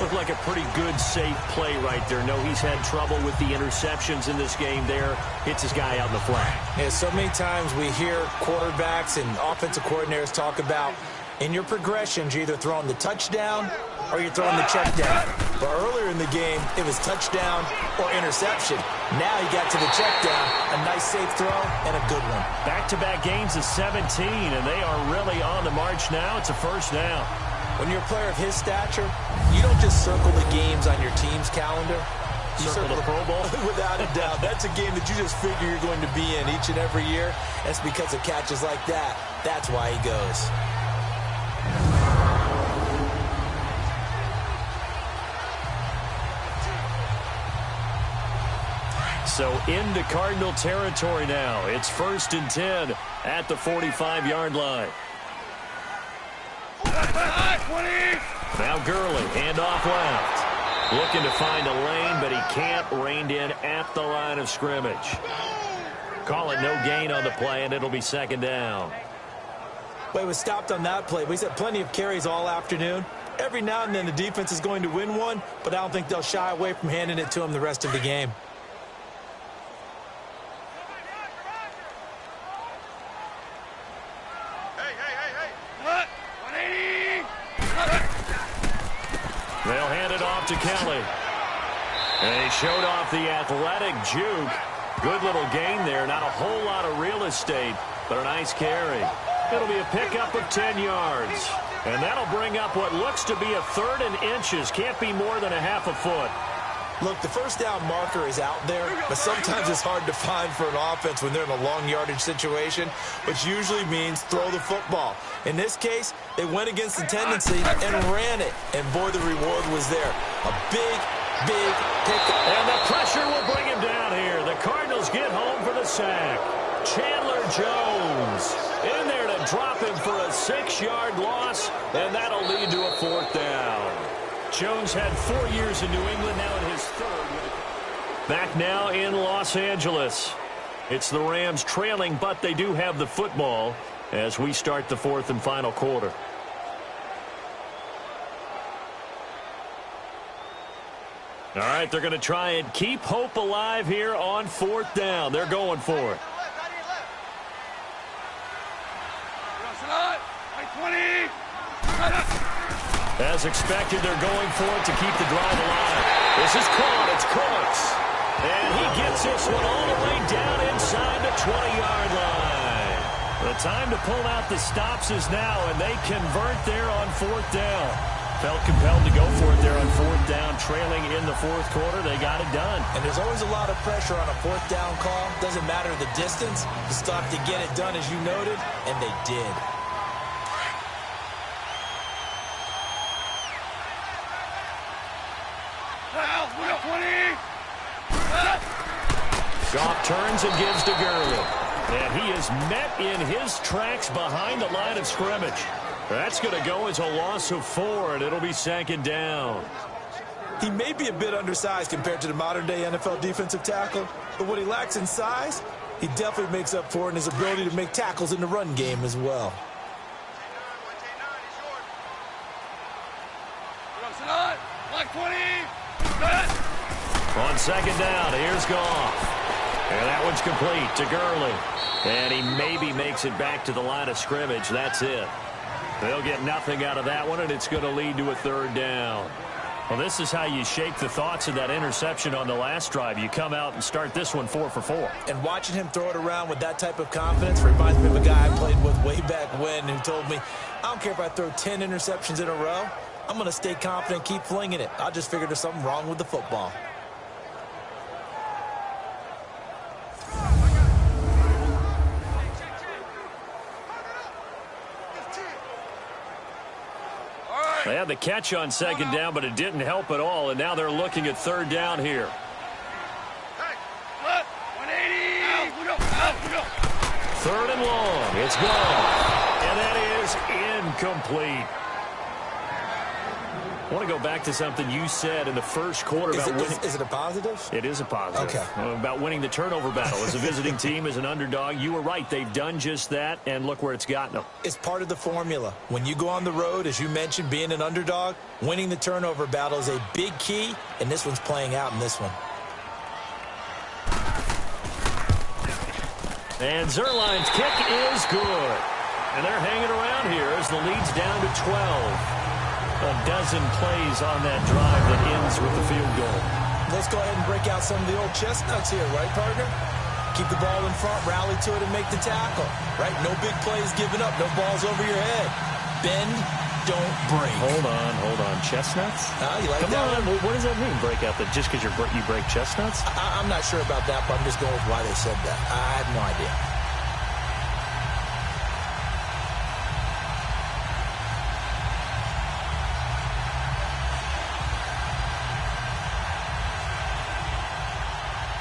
S8: Looked like a pretty good, safe play right there. No, he's had trouble with the interceptions in this game there. Hits his guy out in the flat.
S4: Yeah, so many times we hear quarterbacks and offensive coordinators talk about in your progressions, you're either throwing the touchdown or you're throwing the check down. But earlier in the game, it was touchdown or interception. Now he got to the check down, a nice safe throw, and a good one.
S8: Back-to-back gains of 17, and they are really on the march now. It's a 1st down.
S4: When you're a player of his stature, you don't just circle the games on your team's calendar.
S8: circle the Pro Bowl?
S4: Without a doubt. That's a game that you just figure you're going to be in each and every year. That's because of catches like that. That's why he goes.
S8: So into Cardinal territory now. It's 1st and 10 at the 45-yard line. Now Gurley, handoff left. Looking to find a lane, but he can't. Reined in at the line of scrimmage. Call it no gain on the play, and it'll be 2nd down.
S4: Well, he was stopped on that play, but he's had plenty of carries all afternoon. Every now and then the defense is going to win one, but I don't think they'll shy away from handing it to him the rest of the game.
S8: They'll hand it off to Kelly. And he showed off the athletic juke. Good little gain there. Not a whole lot of real estate, but a nice carry. It'll be a pickup of 10 yards. And that'll bring up what looks to be a 3rd and inches. Can't be more than a half a foot.
S4: Look, the first down marker is out there, but sometimes it's hard to find for an offense when they're in a long yardage situation, which usually means throw the football. In this case, they went against the tendency and ran it, and boy, the reward was there. A big pickup.
S8: And the pressure will bring him down here. The Cardinals get home for the sack. Chandler Jones in there to drop him for a 6-yard loss, and that'll lead to a 4th down. Jones had 4 years in New England, now in his 3rd. Back now in Los Angeles. It's the Rams trailing, but they do have the football as we start the 4th and final quarter. All right, they're going to try and keep hope alive here on 4th down. They're going for it. As expected, they're going for it to keep the drive alive. This is caught. It's Cooks. And he gets this one all the way down inside the 20-yard line. The time to pull out the stops is now, and they convert there on 4th down. Felt compelled to go for it there on 4th down, trailing in the 4th quarter. They got it done.
S4: And there's always a lot of pressure on a 4th down call. Doesn't matter the distance. You stop to get it done, as you noted, and they did.
S8: Goff turns and gives to Gurley. And he is met in his tracks behind the line of scrimmage. That's going to go as a loss of 4, and it'll be 2nd down.
S4: He may be a bit undersized compared to the modern-day NFL defensive tackle, but what he lacks in size, he definitely makes up for in his ability to make tackles in the run game as well.
S8: On 2nd down, here's Goff. And that one's complete to Gurley. And he maybe makes it back to the line of scrimmage. That's it. They'll get nothing out of that one, and it's going to lead to a 3rd down. Well, this is how you shake the thoughts of that interception on the last drive. You come out and start this one 4 for 4.
S4: And watching him throw it around with that type of confidence reminds me of a guy I played with way back when who told me, I don't care if I throw 10 interceptions in a row. I'm going to stay confident, keep flinging it. I just figured there's something wrong with the football.
S8: They had the catch on 2nd down, but it didn't help at all, and now they're looking at 3rd down here. 3rd and long. It's gone. And that is incomplete. I want to go back to something you said in the first quarter about winning.
S4: Is it a positive?
S8: It is a positive.
S4: Okay.
S8: About winning the turnover battle. As a visiting team, as an underdog, you were right. They've done just that, and look where it's gotten them.
S4: It's part of the formula. When you go on the road, as you mentioned, being an underdog, winning the turnover battle is a big key, and this one's playing out in this one.
S8: And Zerline's kick is good. And they're hanging around here as the lead's down to 12. A dozen plays on that drive that ends with the field goal.
S4: Let's go ahead and break out some of the old chestnuts here, right, partner? Keep the ball in front, rally to it, and make the tackle, right? No big plays given up, no balls over your head. Bend, don't break.
S3: Hold on. Chestnuts?
S4: You like
S3: Come
S4: that
S3: on.
S4: one?
S3: What does that mean, break out? That just because you break chestnuts?
S4: I'm not sure about that, but I'm just going with why they said that. I have no idea.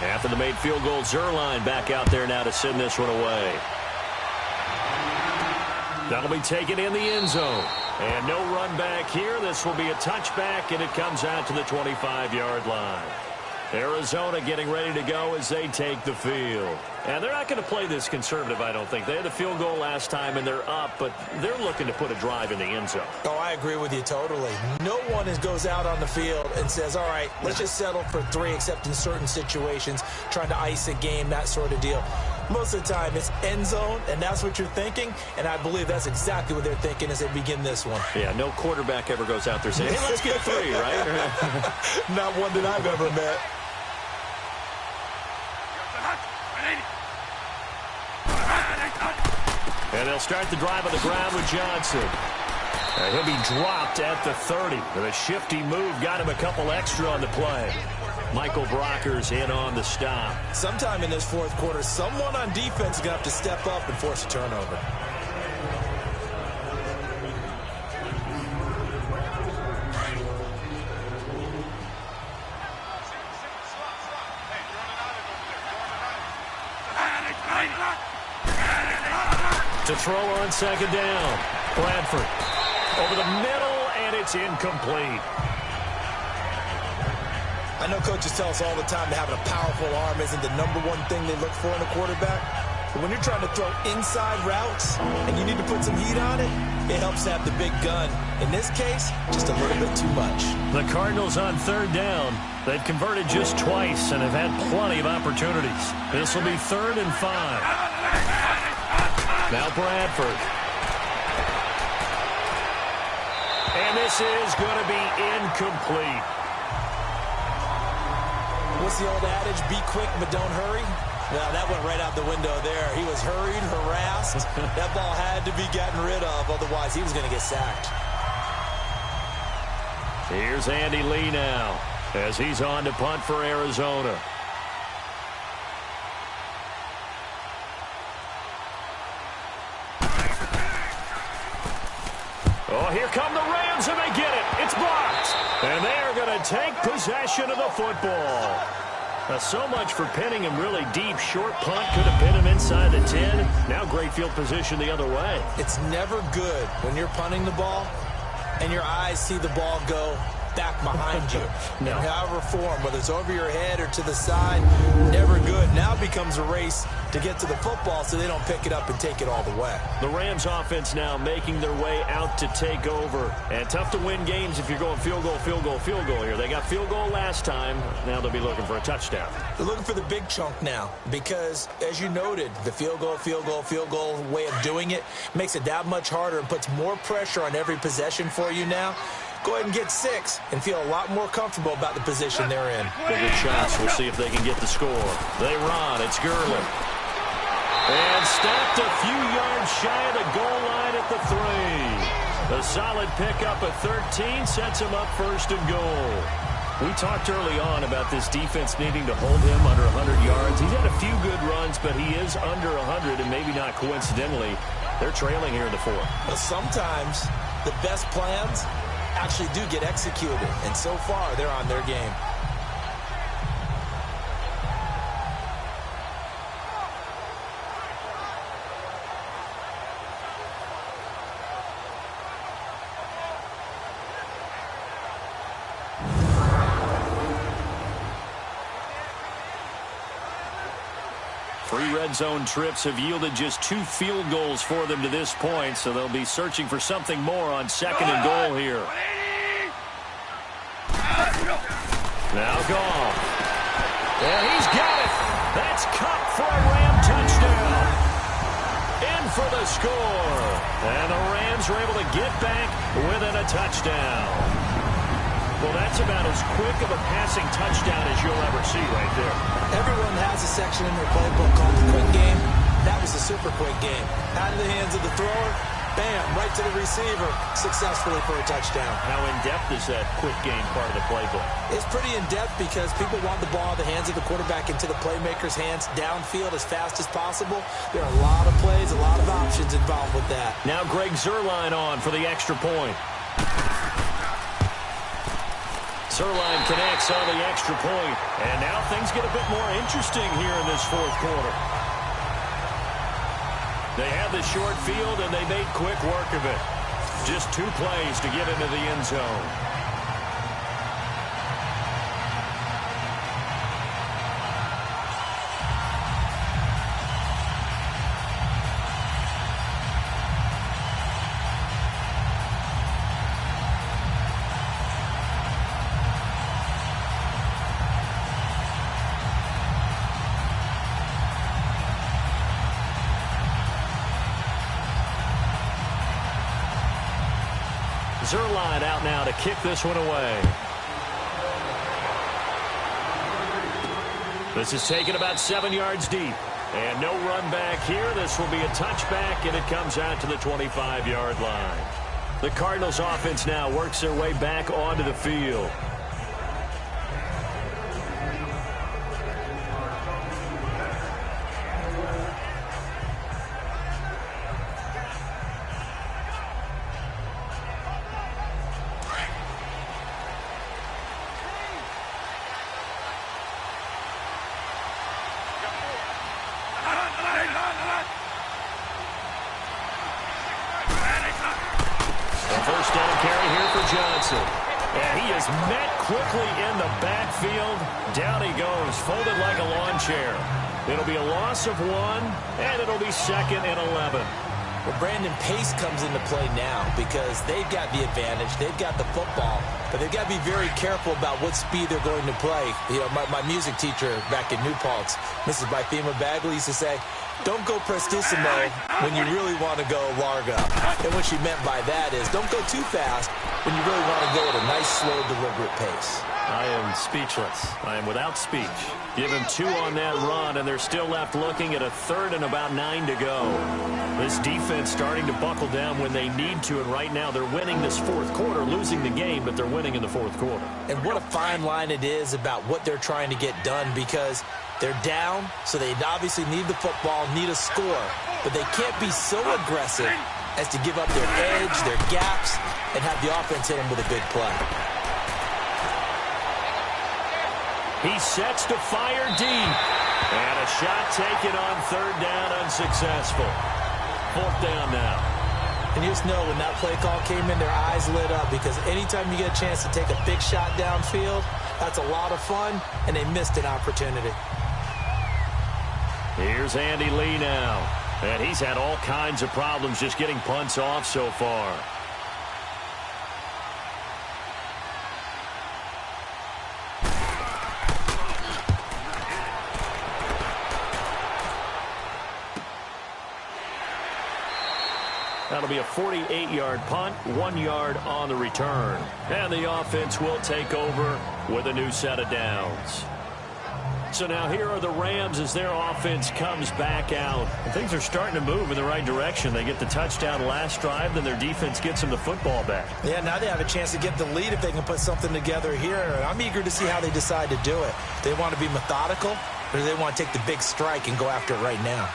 S8: After the made field goal, Zerline back out there now to send this one away. That'll be taken in the end zone. And no run back here. This will be a touchback, and it comes out to the 25-yard line. Arizona getting ready to go as they take the field. And they're not going to play this conservative, I don't think. They had a field goal last time, and they're up, but they're looking to put a drive in the end zone.
S4: Oh, I agree with you totally. No one goes out on the field and says, all right, let's just settle for 3, except in certain situations, trying to ice a game, that sort of deal. Most of the time, it's end zone, and that's what you're thinking, and I believe that's exactly what they're thinking as they begin this one.
S8: Yeah, no quarterback ever goes out there saying, hey, let's get 3, right?
S4: Not one that I've ever met.
S8: And they'll start the drive on the ground with Johnson. He'll be dropped at the 30. With a shifty move, got him a couple extra on the play. Michael Brocker's in on the stop.
S4: Sometime in this fourth quarter, someone on defense is going to have to step up and force a turnover.
S8: To throw on second down. Bradford over the middle, and it's incomplete.
S4: I know coaches tell us all the time that having a powerful arm isn't the #1 thing they look for in a quarterback. But when you're trying to throw inside routes and you need to put some heat on it, it helps to have the big gun. In this case, just a little bit too much.
S3: The Cardinals on third down. They've converted just twice and have had plenty of opportunities. This will be 3rd and 5. Now Bradford. And this is going to be incomplete.
S4: What's the old adage? Be quick, but don't hurry. Well, that went right out the window there. He was hurried, harassed. That ball had to be gotten rid of, otherwise he was going to get sacked.
S8: Here's Andy Lee now as he's on to punt for Arizona. Oh, here come the Rams, and they get it. It's blocked. And they are going to take possession of the football. Now, so much for pinning him really deep. Short punt could have pinned him inside the 10. Now great field position the other way.
S4: It's never good when you're punting the ball and your eyes see the ball go back behind you.
S8: No.
S4: However form, whether it's over your head or to the side, never good. Now it becomes a race to get to the football so they don't pick it up and take it all the way.
S8: The Rams offense now making their way out to take over. And tough to win games if you're going field goal, field goal, field goal here. They got field goal last time. Now they'll be looking for a touchdown.
S4: They're looking for the big chunk now because, as you noted, the field goal, field goal, field goal way of doing it makes it that much harder and puts more pressure on every possession for you now. Go ahead and get 6 and feel a lot more comfortable about the position they're in.
S8: Good shots. We'll see if they can get the score. They run. It's Gurley. And stopped a few yards shy of the goal line at the 3. A solid pickup of 13 sets him up 1st and goal. We talked early on about this defense needing to hold him under 100 yards. He's had a few good runs, but he is under 100, and maybe not coincidentally, they're trailing here in the 4th.
S4: But sometimes the best plans actually do get executed, and so far they're on their game.
S8: Three red zone trips have yielded just 2 field goals for them to this point, so they'll be searching for something more on 2nd and goal here. Now Goff. And he's got it. That's Cup for a Ram touchdown. In for the score. And the Rams are able to get back within a touchdown. Well, that's about as quick of a passing touchdown as you'll ever see right there.
S4: Everyone has a section in their playbook called the quick game. That was a super quick game. Out of the hands of the thrower, Bam, right to the receiver, successfully for a touchdown.
S8: How in-depth is that quick game part of the playbook?
S4: It's pretty in-depth because people want the ball in the hands of the quarterback into the playmaker's hands downfield as fast as possible. There are a lot of plays, a lot of options involved with that.
S8: Now Greg Zuerlein on for the extra point. Zuerlein connects on the extra point. And now things get a bit more interesting here in this fourth quarter. They had the short field, and they made quick work of it. Just 2 plays to get into the end zone. Zuerlein out now to kick this one away. This is taken about 7 yards deep. And no run back here. This will be a touchback, and it comes out to the 25-yard line. The Cardinals offense now works their way back onto the field. First down carry here for Johnson. And he is met quickly in the backfield. Down he goes, folded like a lawn chair. It'll be a loss of 1, and it'll be 2nd and 11.
S4: Well, Brandon, pace comes into play now because they've got the advantage. They've got the football, but they've got to be very careful about what speed they're going to play. You know, my music teacher back in New Paltz, Mrs. Bythema Bagley, used to say, don't go prestissimo when you really want to go largo. And what she meant by that is don't go too fast when you really want to go at a nice, slow, deliberate pace.
S8: I am speechless. I am without speech. Give him 2 on that run, and they're still left looking at a 3rd and about 9 to go. This defense starting to buckle down when they need to, and right now they're winning this fourth quarter, losing the game, but they're winning in the fourth quarter.
S4: And what a fine line it is about what they're trying to get done because they're down, so they obviously need the football, need a score, but they can't be so aggressive as to give up their edge, their gaps, and have the offense hit them with a big play.
S8: He sets to fire deep. And a shot taken on 3rd down, unsuccessful. 4th down now.
S4: And you just know when that play call came in, their eyes lit up because anytime you get a chance to take a big shot downfield, that's a lot of fun, and they missed an opportunity.
S8: Here's Andy Lee now. And he's had all kinds of problems just getting punts off so far. That'll be a 48-yard punt, 1 yard on the return. And the offense will take over with a new set of downs. So now here are the Rams as their offense comes back out. And things are starting to move in the right direction. They get the touchdown last drive, then their defense gets them the football back.
S4: Yeah, now they have a chance to get the lead if they can put something together here. I'm eager to see how they decide to do it. Do they want to be methodical, or do they want to take the big strike and go after it right now?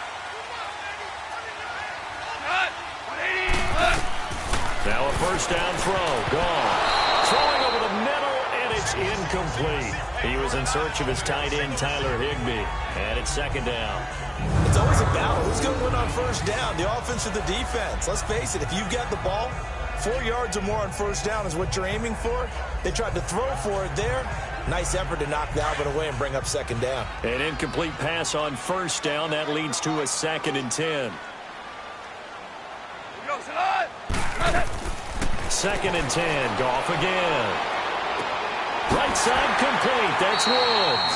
S8: Now a first down throw. Gone. Throwing over the middle, and it's incomplete. He was in search of his tight end, Tyler Higbee. And it's 2nd down.
S4: It's always a battle. Who's going to win on first down, the offense or the defense? Let's face it, if you've got the ball, 4 yards or more on first down is what you're aiming for. They tried to throw for it there. Nice effort to knock Dalvin away and bring up 2nd down.
S8: An incomplete pass on first down. That leads to a 2nd and 10. 2nd and 10. Goff again. Right side complete. That's Woods.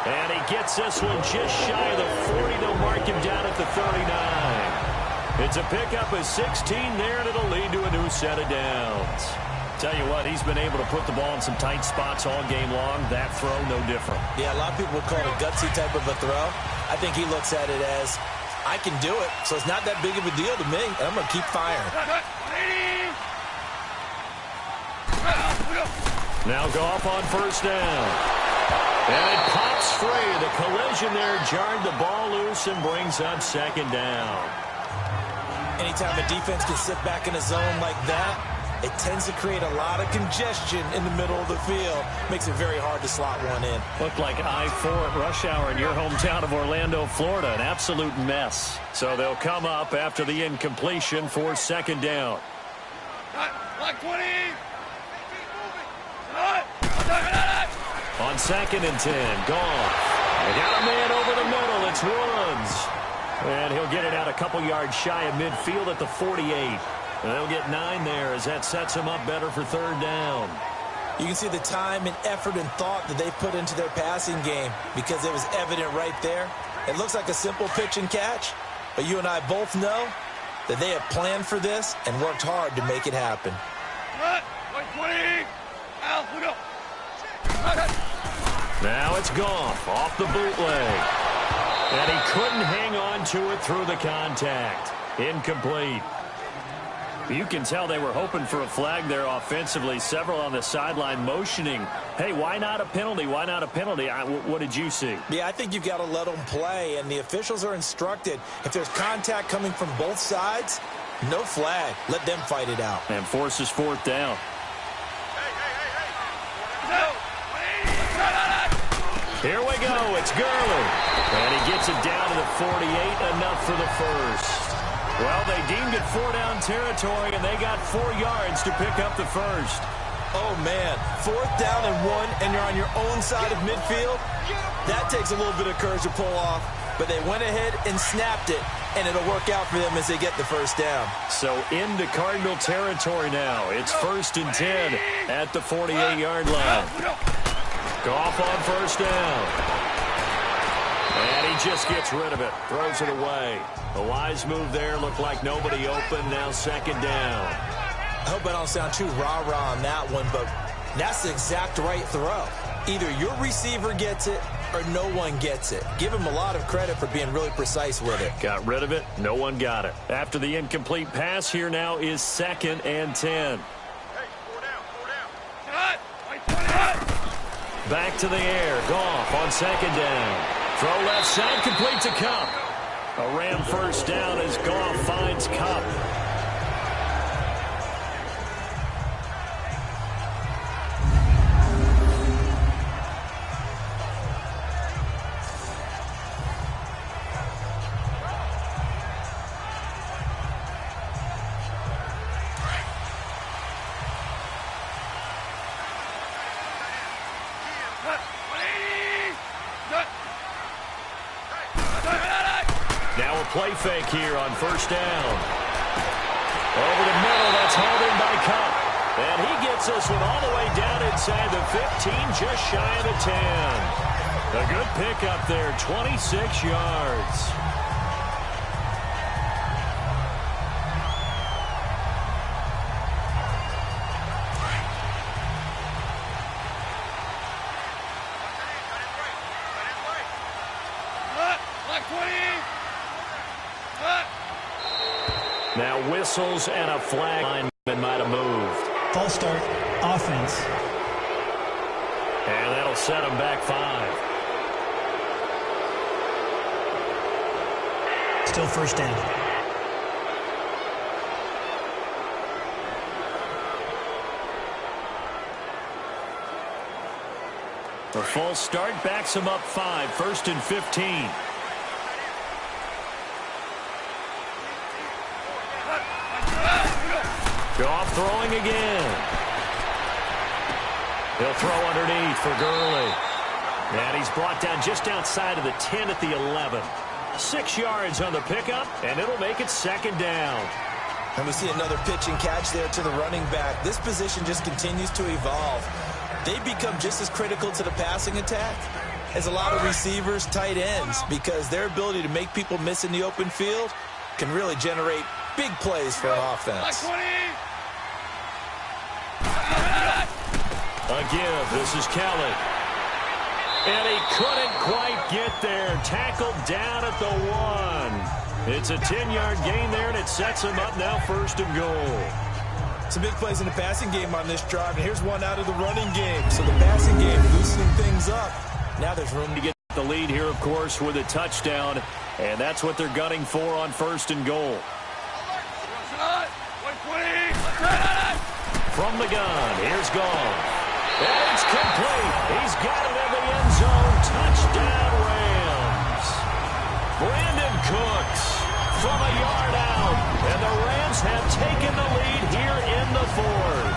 S8: And he gets this one just shy of the 40. They'll mark him down at the 39. It's a pickup of 16 there, and it'll lead to a new set of downs. Tell you what, he's been able to put the ball in some tight spots all game long. That throw, no different.
S4: Yeah, a lot of people would call it a gutsy type of a throw. I think he looks at it as I can do it, so it's not that big of a deal to me, and I'm going to keep firing.
S8: Now Goff on first down. And it pops free. The collision there jarred the ball loose and brings up second down.
S4: Anytime a defense can sit back in a zone like that, it tends to create a lot of congestion in the middle of the field. Makes it very hard to slot one in.
S8: Looked like I-4 at rush hour in your hometown of Orlando, Florida. An absolute mess. So they'll come up after the incompletion for second down.
S5: Like 20.
S8: On second and 10, Goff. They got a man over the middle. It's Woods. And he'll get it out a couple yards shy of midfield at the 48. And they'll get 9 there as that sets him up better for third down.
S4: You can see the time and effort and thought that they put into their passing game because it was evident right there. It looks like a simple pitch and catch, but you and I both know that they have planned for this and worked hard to make it happen.
S8: Now it's Goff off the bootleg. And he couldn't hang on to it through the contact. Incomplete. You can tell they were hoping for a flag there offensively. Several on the sideline motioning, hey, why not a penalty? Why not a penalty? What did you see?
S4: Yeah, I think you've got to let them play, and the officials are instructed. If there's contact coming from both sides, no flag. Let them fight it out.
S8: And forces fourth down. Here we go. It's Gurley. And he gets it down to the 48, enough for the first. Well, they deemed it 4-down territory, and they got 4 yards to pick up the first.
S4: Oh, man. 4th down and 1, and you're on your own side of midfield? That takes a little bit of courage to pull off. But they went ahead and snapped it, and it'll work out for them as they get the first down.
S8: So into Cardinal territory now. It's 1st and 10 at the 48-yard line. Goff on first down. And he just gets rid of it. Throws it away. A wise move there. Looked like nobody open. Now second down.
S4: I hope I don't sound too rah-rah on that one, but that's the exact right throw. Either your receiver gets it or no one gets it. Give him a lot of credit for being really precise with it.
S8: Got rid of it. No one got it. After the incomplete pass, here now is 2nd and 10. Back to the air. Goff on second down. Throw left side, complete to Cup. A Ram first down as Goff finds Cup. Play fake here on first down. Over the middle, that's hauled in by Cup. And he gets this one all the way down inside the 15, just shy of the 10. A good pickup there, 26 yards. Now whistles and a flag. Lineman might have moved.
S7: False start, offense.
S8: And that'll set them back 5.
S7: Still first down.
S8: A false start backs him up 5. 1st and 15. Goff throwing again. He'll throw underneath for Gurley. And he's brought down just outside of the 10 at the 11. 6 yards on the pickup, and it'll make it second down.
S4: And we see another pitch and catch there to the running back. This position just continues to evolve. They become just as critical to the passing attack as a lot of receivers, tight ends, because their ability to make people miss in the open field can really generate big plays for an offense.
S8: A give. This is Kelly. And he couldn't quite get there. Tackled down at the 1. It's a 10-yard gain there, and it sets him up now 1st and goal.
S4: Some big plays in the passing game on this drive, and here's one out of the running game. So the passing game loosening things up. Now there's room to get
S8: the lead here, of course, with a touchdown, and that's what they're gunning for on 1st and goal. From the gun, here's Goff. And it's complete. He's got it in the end zone. Touchdown, Rams. Brandon Cooks from a yard out. And the Rams have taken the lead here in the 4th.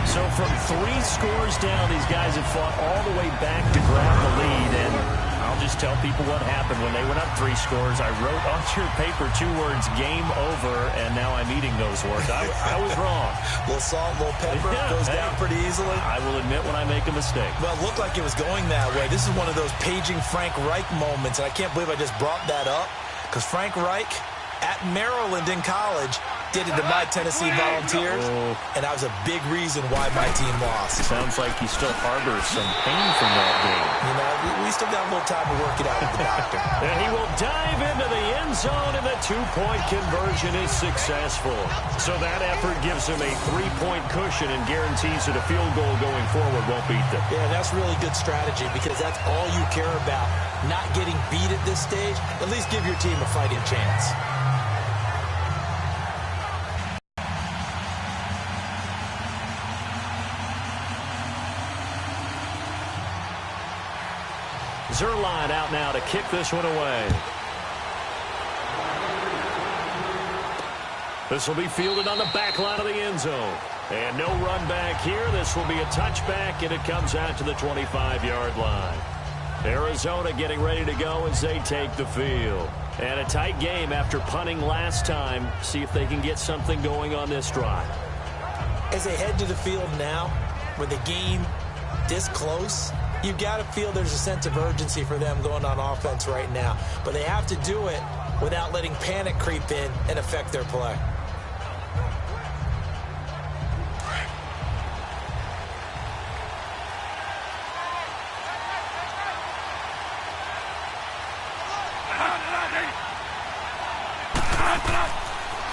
S8: So from 3 scores down, these guys have fought all the way back to grab the lead. And I'll just tell people what happened when they went up 3 scores. I wrote on your paper 2 words, game over, and now I'm eating those words. I was wrong.
S4: A little salt, a little pepper, goes down pretty easily.
S8: I will admit when I make a mistake.
S4: Well, it looked like it was going that way. This is one of those paging Frank Reich moments, and I can't believe I just brought that up, because Frank Reich at Maryland in college did it to my Tennessee Volunteers, and that was a big reason why my team lost.
S8: Sounds like he still harbors some pain from that game.
S4: You know, we still got a little time to work it out with the doctor.
S8: And he will dive into the end zone, and the 2-point conversion is successful. So that effort gives him a 3-point cushion and guarantees that a field goal going forward won't beat them.
S4: Yeah, that's really good strategy because that's all you care about. Not getting beat at this stage. At least give your team a fighting chance.
S8: Zerline out now to kick this one away. This will be fielded on the back line of the end zone. And no run back here. This will be a touchback, and it comes out to the 25-yard line. Arizona getting ready to go as they take the field. And a tight game after punting last time. See if they can get something going on this drive.
S4: As they head to the field now, with the game this close, you've got to feel there's a sense of urgency for them going on offense right now. But they have to do it without letting panic creep in and affect their play.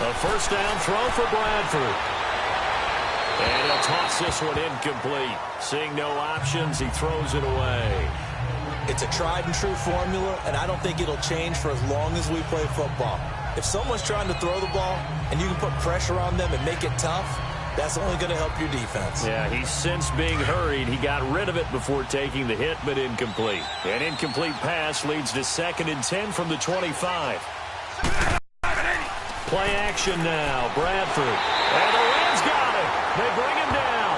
S8: A first down throw for Bradford. And he'll toss this one incomplete. Seeing no options, he throws it away.
S4: It's a tried and true formula, and I don't think it'll change for as long as we play football. If someone's trying to throw the ball and you can put pressure on them and make it tough, that's only going to help your defense.
S8: Yeah, he's since being hurried. He got rid of it before taking the hit, but incomplete. An incomplete pass leads to 2nd and 10 from the 25. Play action now. Bradford. And the Rams got it. They bring him down.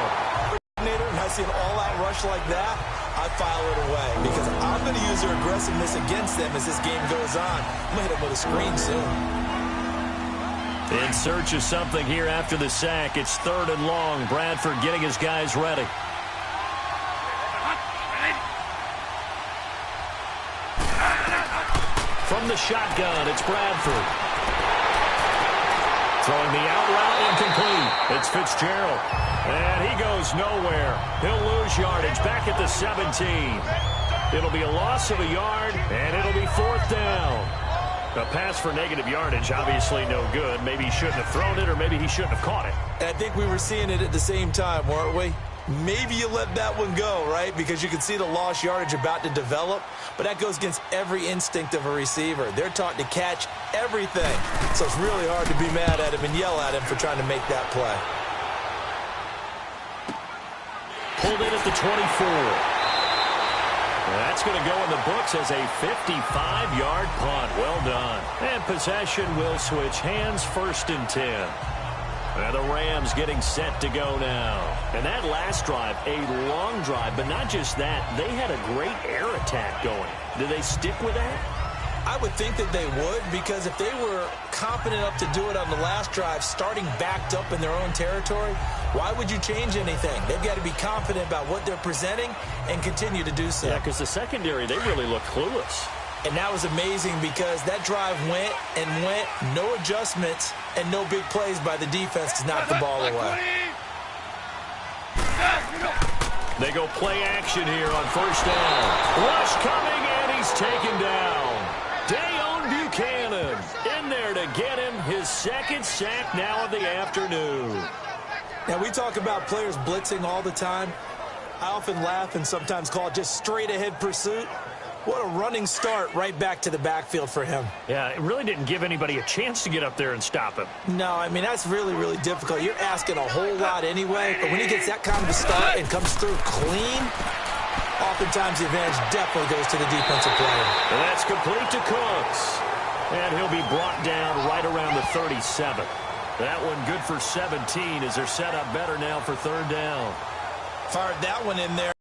S4: And I see an all-out rush like that, I file it away because I'm going to use their aggressiveness against them as this game goes on. I'm going to hit them with a screen soon.
S8: In search of something here after the sack. It's 3rd and long. Bradford getting his guys ready. From the shotgun, it's Bradford. Throwing the out route incomplete. It's Fitzgerald. And he goes nowhere. He'll lose yardage back at the 17. It'll be a loss of a yard, and it'll be 4th down. A pass for negative yardage, obviously no good. Maybe he shouldn't have thrown it, or maybe he shouldn't have caught it.
S4: And I think we were seeing it at the same time, weren't we? Maybe you let that one go, right? Because you can see the lost yardage about to develop. But that goes against every instinct of a receiver. They're taught to catch everything. So it's really hard to be mad at him and yell at him for trying to make that play.
S8: Pulled in at the 24. That's going to go in the books as a 55-yard punt. Well done. And possession will switch hands. 1st and 10. And the Rams getting set to go now. And that last drive, a long drive, but not just that. They had a great air attack going. Do they stick with that?
S4: I would think that they would, because if they were confident enough to do it on the last drive, starting backed up in their own territory, why would you change anything? They've got to be confident about what they're presenting and continue to do so.
S8: Yeah, because the secondary, they really look clueless.
S4: And that was amazing because that drive went and went, no adjustments, and no big plays by the defense to knock the ball away.
S8: They go play action here on 1st down. Rush coming, and he's taken down. Dayon Buchanan. get him. His second sack now of the afternoon.
S4: Now, we talk about players blitzing all the time. I often laugh and sometimes call it just straight-ahead pursuit. What a running start right back to the backfield for him.
S8: Yeah, it really didn't give anybody a chance to get up there and stop him.
S4: No, I mean, that's really, really difficult. You're asking a whole lot anyway, but when he gets that kind of a start and comes through clean, oftentimes the advantage definitely goes to the defensive player.
S8: And that's complete to Cooks. And he'll be brought down right around the 37. That one good for 17 as they're set up better now for third down.
S4: Fired that one in there.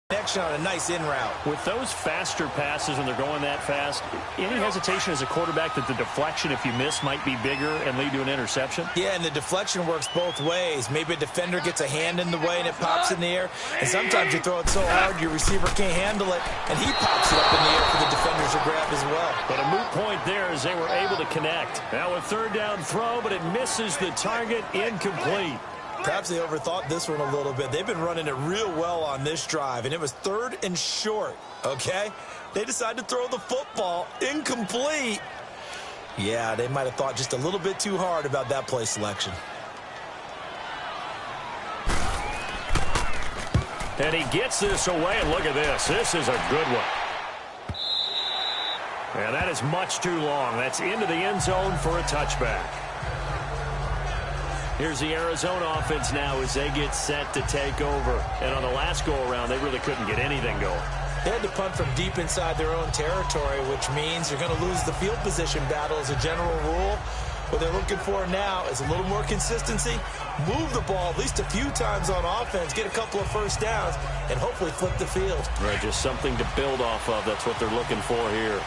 S4: Connection on a nice in route.
S8: With those faster passes when they're going that fast, any hesitation as a quarterback that the deflection, if you miss, might be bigger and lead to an interception?
S4: Yeah, and the deflection works both ways. Maybe a defender gets a hand in the way and it pops in the air. And sometimes you throw it so hard your receiver can't handle it, and he pops it up in the air for the defenders to grab as well.
S8: But a moot point there as they were able to connect. Now a third down throw, but it misses the target, incomplete.
S4: Perhaps they overthought this one a little bit. They've been running it real well on this drive, and it was 3rd and short, okay? They decided to throw the football incomplete. Yeah, they might have thought just a little bit too hard about that play selection.
S8: And he gets this away, and look at this. This is a good one. And that is much too long. That's into the end zone for a touchback. Here's the Arizona offense now as they get set to take over. And on the last go-around, they really couldn't get anything going.
S4: They had to punt from deep inside their own territory, which means you're going to lose the field position battle as a general rule. What they're looking for now is a little more consistency, move the ball at least a few times on offense, get a couple of first downs, and hopefully flip the field.
S8: Right, just something to build off of. That's what they're looking for here.